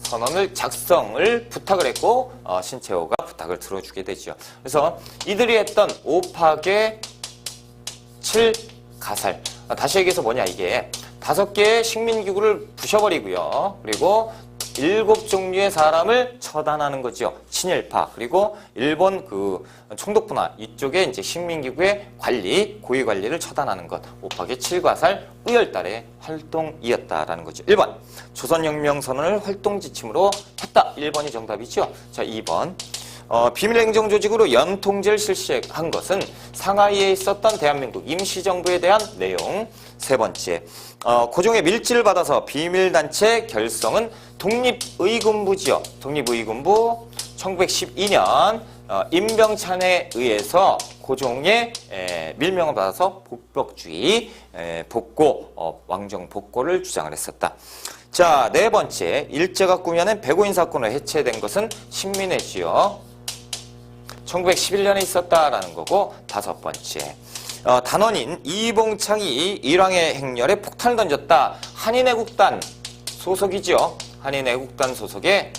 선언을 작성을 부탁을 했고 신채호가 부탁을 들어주게 되죠. 그래서 이들이 했던 5파괴 7가살, 다시 얘기해서 뭐냐, 이게 5개의 식민기구를 부셔버리고요. 그리고 7종류의 사람을 처단하는 거죠. 친일파, 그리고 일본 그 총독부나 이쪽에 이제 식민기구의 관리, 고위 관리를 처단하는 것. 5파괴 7가살 의열단의 활동이었다라는 거죠. 1번. 조선혁명선언을 활동 지침으로 했다. 1번이 정답이죠. 자, 2번. 비밀행정조직으로 연통제를 실시한 것은 상하이에 있었던 대한민국 임시정부에 대한 내용. 3번째. 고종의 밀지를 받아서 비밀단체 결성은 독립의군부지요. 독립의군부 1912년 임병찬에 의해서 고종의 밀명을 받아서 복벽주의, 복고, 왕정 복고를 주장을 했었다. 자, 4번째. 일제가 꾸며낸 백오인 사건으로 해체된 것은 식민회지요. 1911년에 있었다라는 거고. 5번째. 단원인 이봉창이 일왕의 행렬에 폭탄을 던졌다. 한인애국단 소속이죠. 한인애국단 소속의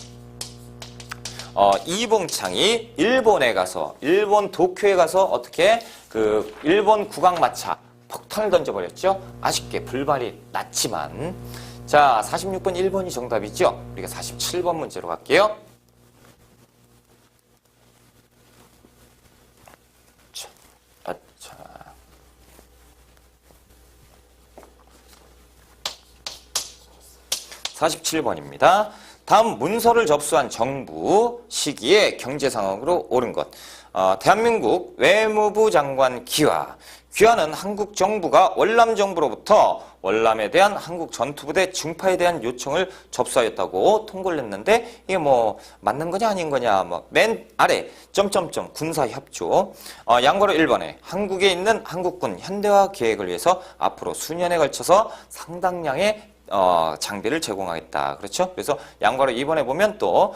이봉창이 일본에 가서, 일본 도쿄에 가서 어떻게 그 일본 국왕마차 폭탄을 던져버렸죠. 아쉽게 불발이 났지만. 자, 46번 1번이 정답이죠. 우리가 47번 문제로 갈게요. 자. 47번입니다. 다음 문서를 접수한 정부 시기에 경제 상황으로 옳은 것. 대한민국 외무부 장관 귀화. 귀화는 한국 정부가 월남 정부로부터 월남에 대한 한국 전투부대 증파에 대한 요청을 접수하였다고 통보를 했는데, 이게 뭐 맞는 거냐 아닌 거냐, 뭐 맨 아래 점점점 군사협조. 양보로 1번에 한국에 있는 한국군 현대화 계획을 위해서 앞으로 수년에 걸쳐서 상당량의 장비를 제공하겠다. 그렇죠? 그래서 양과로 2번에 보면 또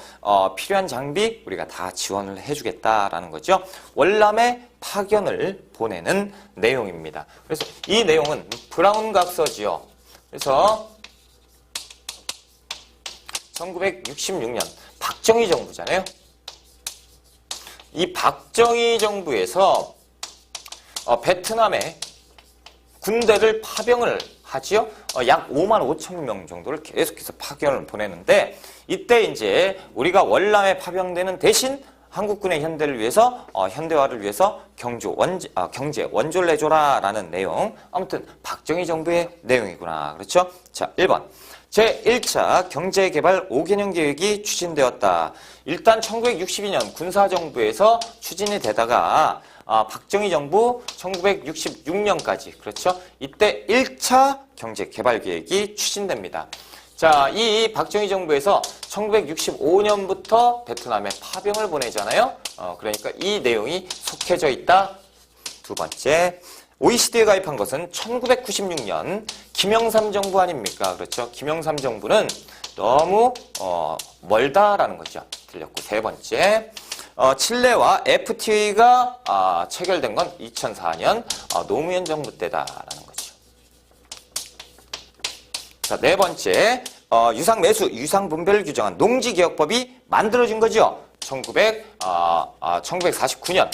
필요한 장비 우리가 다 지원을 해주겠다라는 거죠. 월남에 파견을 보내는 내용입니다. 그래서 이 내용은 브라운 각서지요. 그래서 1966년 박정희 정부잖아요. 이 박정희 정부에서 베트남에 군대를 파병을 하지요. 약 5만 5천 명 정도를 계속해서 파견을 보내는데, 이때 이제 우리가 월남에 파병되는 대신 한국군의 현대를 위해서 현대화를 위해서 경제 원조를 내줘라라는 내용. 아무튼 박정희 정부의 내용이구나. 그렇죠? 자, 1번. 제1차 경제개발 5개년 계획이 추진되었다. 일단 1962년 군사정부에서 추진이 되다가 박정희 정부 1966년까지 그렇죠? 이때 1차 경제개발계획이 추진됩니다. 자, 이 박정희 정부에서 1965년부터 베트남에 파병을 보내잖아요. 그러니까 이 내용이 속해져 있다. 두 번째, OECD에 가입한 것은 1996년 김영삼 정부 아닙니까? 그렇죠? 김영삼 정부는 너무 멀다라는 거죠. 들렸고, 세 번째, 칠레와 FTA가 체결된 건 2004년 노무현 정부 때다라는 거죠. 자, 네 번째, 유상 매수, 유상 분배를 규정한 농지개혁법이 만들어진 거죠. 1949년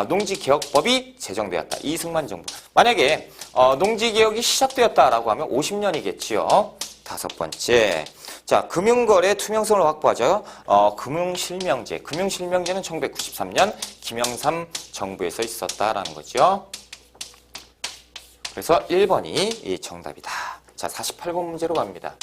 농지개혁법이 제정되었다. 이승만 정부. 만약에 농지개혁이 시작되었다라고 하면 50년이겠지요. 다섯 번째, 자, 금융거래 투명성을 확보하죠. 금융실명제. 금융실명제는 1993년 김영삼 정부에서 있었다라는 거죠. 그래서 1번이 이 정답이다. 자, 48번 문제로 갑니다.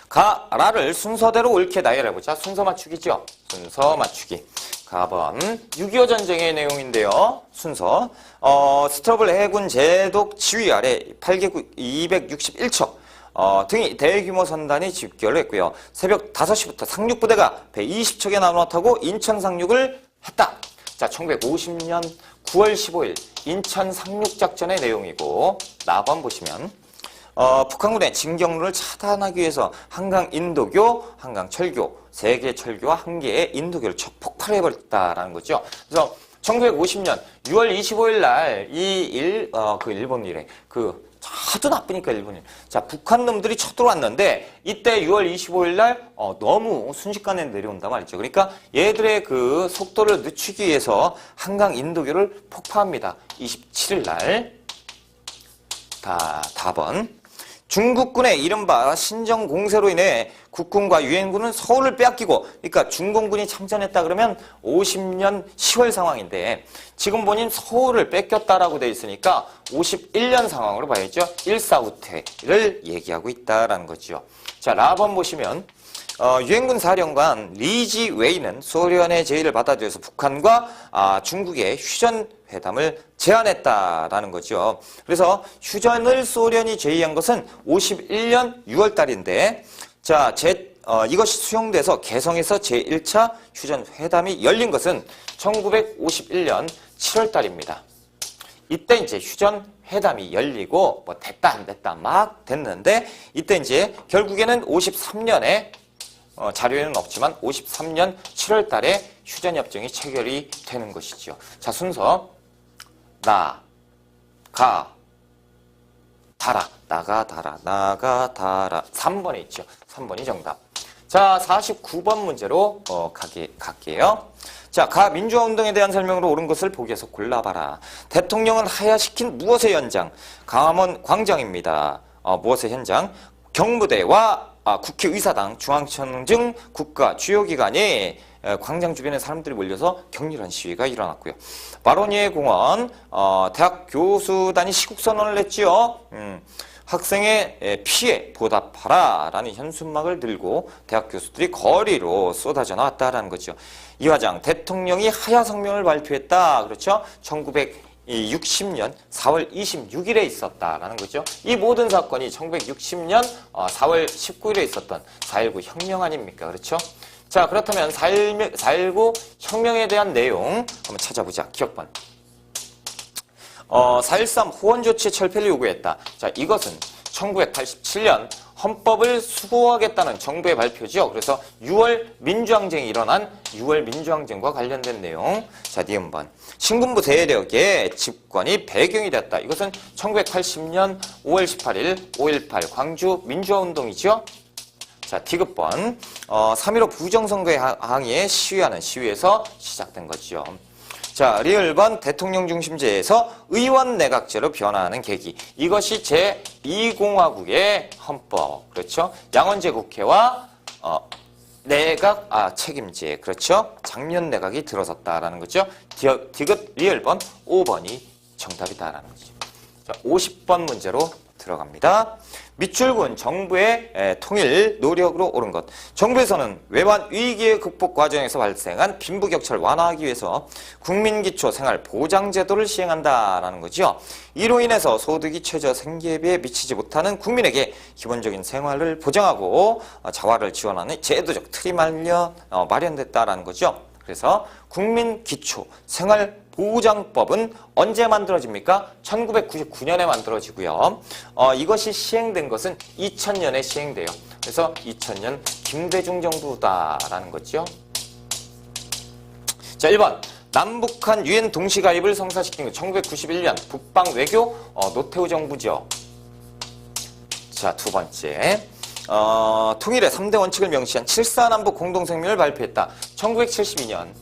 가라를 순서대로 옳게 나열해보자. 순서 맞추기죠. 순서 맞추기. 가번 6.25 전쟁의 내용인데요. 순서 스트러블 해군 제독 지휘 아래 8개국 261척 등이 대규모 선단이 집결을 했고요. 새벽 5시부터 상륙부대가 배 20척에 나눠 타고 인천 상륙을 했다. 자, 1950년 9월 15일 인천 상륙작전의 내용이고, 나번 보시면 북한군의 진격로를 차단하기 위해서 한강 인도교, 한강 철교, 3개의 철교와 1개의 인도교를 폭발해버렸다라는 거죠. 그래서 1950년 6월 25일 날 일본 일에 하도 나쁘니까 일본인. 자, 북한 놈들이 쳐들어왔는데 이때 6월 25일 날 너무 순식간에 내려온단 말이죠. 그러니까 얘들의 그 속도를 늦추기 위해서 한강 인도교를 폭파합니다. 27일 날. 다번. 중국군의 이른바 신정공세로 인해 국군과 유엔군은 서울을 빼앗기고, 그러니까 중공군이 참전했다 그러면 50년 10월 상황인데 지금 서울을 뺏겼다라고 돼 있으니까 51년 상황으로 봐야죠. 일사후퇴를 얘기하고 있다라는 거죠. 자, 라번 보시면 유엔군 사령관 리지 웨이는 소련의 제의를 받아들여서 북한과 중국의 휴전 회담을 제안했다라는 거죠. 그래서 휴전을 소련이 제의한 것은 51년 6월 달인데, 자, 이것이 수용돼서 개성에서 제1차 휴전 회담이 열린 것은 1951년 7월 달입니다. 이때 이제 휴전 회담이 열리고 뭐 됐다 안 됐다 막 됐는데, 이때 이제 결국에는 53년에 자료에는 없지만 53년 7월 달에 휴전협정이 체결이 되는 것이죠. 자, 순서 나가 달아 3번에 있죠. 3번이 정답. 자, 49번 문제로 갈게요. 자, 가 민주화운동에 대한 설명으로 옳은 것을 보기에서 골라봐라. 대통령은 하야시킨 무엇의 현장? 강화문 광장입니다. 무엇의 현장? 경무대와 국회의사당, 중앙청 등 국가 주요 기관이 광장 주변에 사람들이 몰려서 격렬한 시위가 일어났고요. 마로니에 공원, 대학 교수단이 시국선언을 냈지요. 학생의 피해 보답하라 라는 현수막을 들고 대학 교수들이 거리로 쏟아져 나왔다라는 거죠. 이화장 대통령이 하야 성명을 발표했다. 그렇죠? 1960년 4월 26일에 있었다라는 거죠. 이 모든 사건이 1960년 4월 19일에 있었던 4.19 혁명 아닙니까? 그렇죠? 자, 그렇다면 4.19 혁명에 대한 내용 한번 찾아보자. 기억번. 4.13 호원조치의 철폐를 요구했다. 자, 이것은 1987년 헌법을 수호하겠다는 정부의 발표죠. 그래서 6월 민주항쟁이 일어난 6월 민주항쟁과 관련된 내용. 자, 니은번. 신군부 세력의 집권이 배경이 됐다. 이것은 1980년 5월 18일 5.18 광주 민주화운동이죠. 자, 디귿번. 3.15 부정선거에 항의해 시위하는 시위에서 시작된 거죠. 자, 리을번 대통령 중심제에서 의원 내각제로 변화하는 계기. 이것이 제2공화국의 헌법. 그렇죠? 양원제 국회와 내각, 책임제. 그렇죠? 작년 내각이 들어섰다라는 거죠. 디귿 리을번 5번이 정답이다라는 거죠. 자, 50번 문제로 들어갑니다. 밑줄군 정부의 통일 노력으로 옳은 것. 정부에서는 외환 위기의 극복 과정에서 발생한 빈부격차를 완화하기 위해서 국민기초 생활보장제도를 시행한다라는 거죠. 이로 인해서 소득이 최저 생계비에 미치지 못하는 국민에게 기본적인 생활을 보장하고 자활을 지원하는 제도적 틀이 마련됐다라는 거죠. 그래서 국민기초 생활보장법은 언제 만들어집니까? 1999년에 만들어지고요. 이것이 시행된 것은 2000년에 시행돼요. 그래서 2000년 김대중 정부다라는 거죠. 자, 1번. 남북한 유엔 동시가입을 성사시킨 것 1991년 북방 외교 노태우 정부죠. 자, 두 번째. 통일의 3대 원칙을 명시한 7.4남북 공동성명을 발표했다. 1972년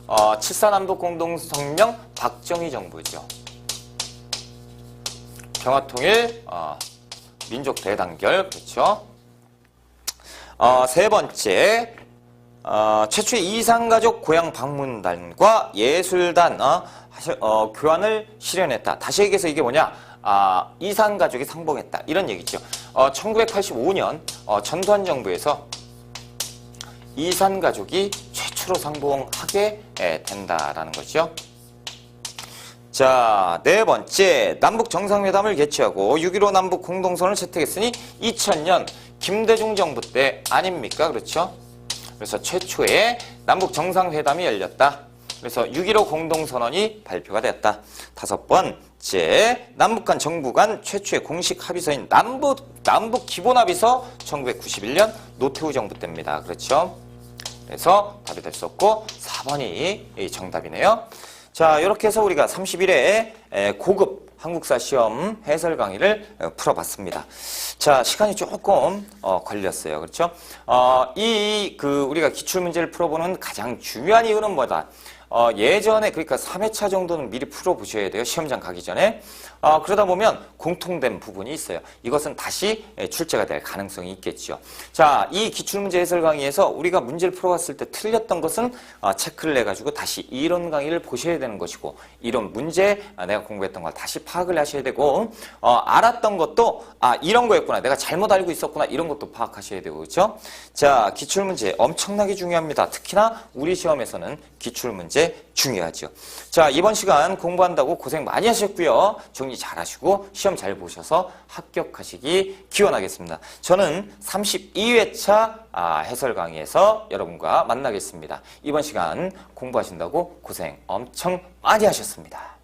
7.4남북 공동성명 박정희 정부죠. 평화통일, 민족 대단결, 그렇죠. 세 번째, 최초의 이산가족 고향 방문단과 예술단 교환을 실현했다. 다시 얘기해서 이게 뭐냐? 이산가족이 상봉했다. 이런 얘기죠. 1985년 전두환 정부에서 이산가족이 최초로 상봉하게 된다라는 거죠. 자, 네 번째, 남북 정상회담을 개최하고 6.15 남북 공동선언을 채택했으니 2000년 김대중 정부 때 아닙니까? 그렇죠? 그래서 최초의 남북 정상회담이 열렸다. 그래서 6.15 공동선언이 발표가 됐다. 다섯 번째, 남북 간 정부 간 최초의 공식 합의서인 남북 기본합의서 1991년 노태우 정부 때입니다. 그렇죠? 그래서 답이 될 수 없고 4번이 정답이네요. 자, 이렇게 해서 우리가 31회 고급 한국사 시험 해설 강의를 풀어봤습니다. 자, 시간이 조금 걸렸어요. 그렇죠? 우리가 기출문제를 풀어보는 가장 중요한 이유는 뭐다? 예전에 그러니까 3회차 정도는 미리 풀어보셔야 돼요. 시험장 가기 전에. 그러다 보면 공통된 부분이 있어요. 이것은 다시 출제가 될 가능성이 있겠죠. 자, 이 기출문제 해설 강의에서 우리가 문제를 풀어봤을 때 틀렸던 것은 체크를 내가지고 다시 이론 강의를 보셔야 되는 것이고, 이론 문제 내가 공부했던 걸 다시 파악을 하셔야 되고, 알았던 것도 이런 거였구나, 내가 잘못 알고 있었구나, 이런 것도 파악하셔야 되고, 그렇죠? 자, 기출문제 엄청나게 중요합니다. 특히나 우리 시험에서는 기출문제 중요하죠. 자, 이번 시간 공부한다고 고생 많이 하셨고요. 정리 잘 하시고 시험 잘 보셔서 합격하시기 기원하겠습니다. 저는 32회차 해설 강의에서 여러분과 만나겠습니다. 이번 시간 공부하신다고 고생 엄청 많이 하셨습니다.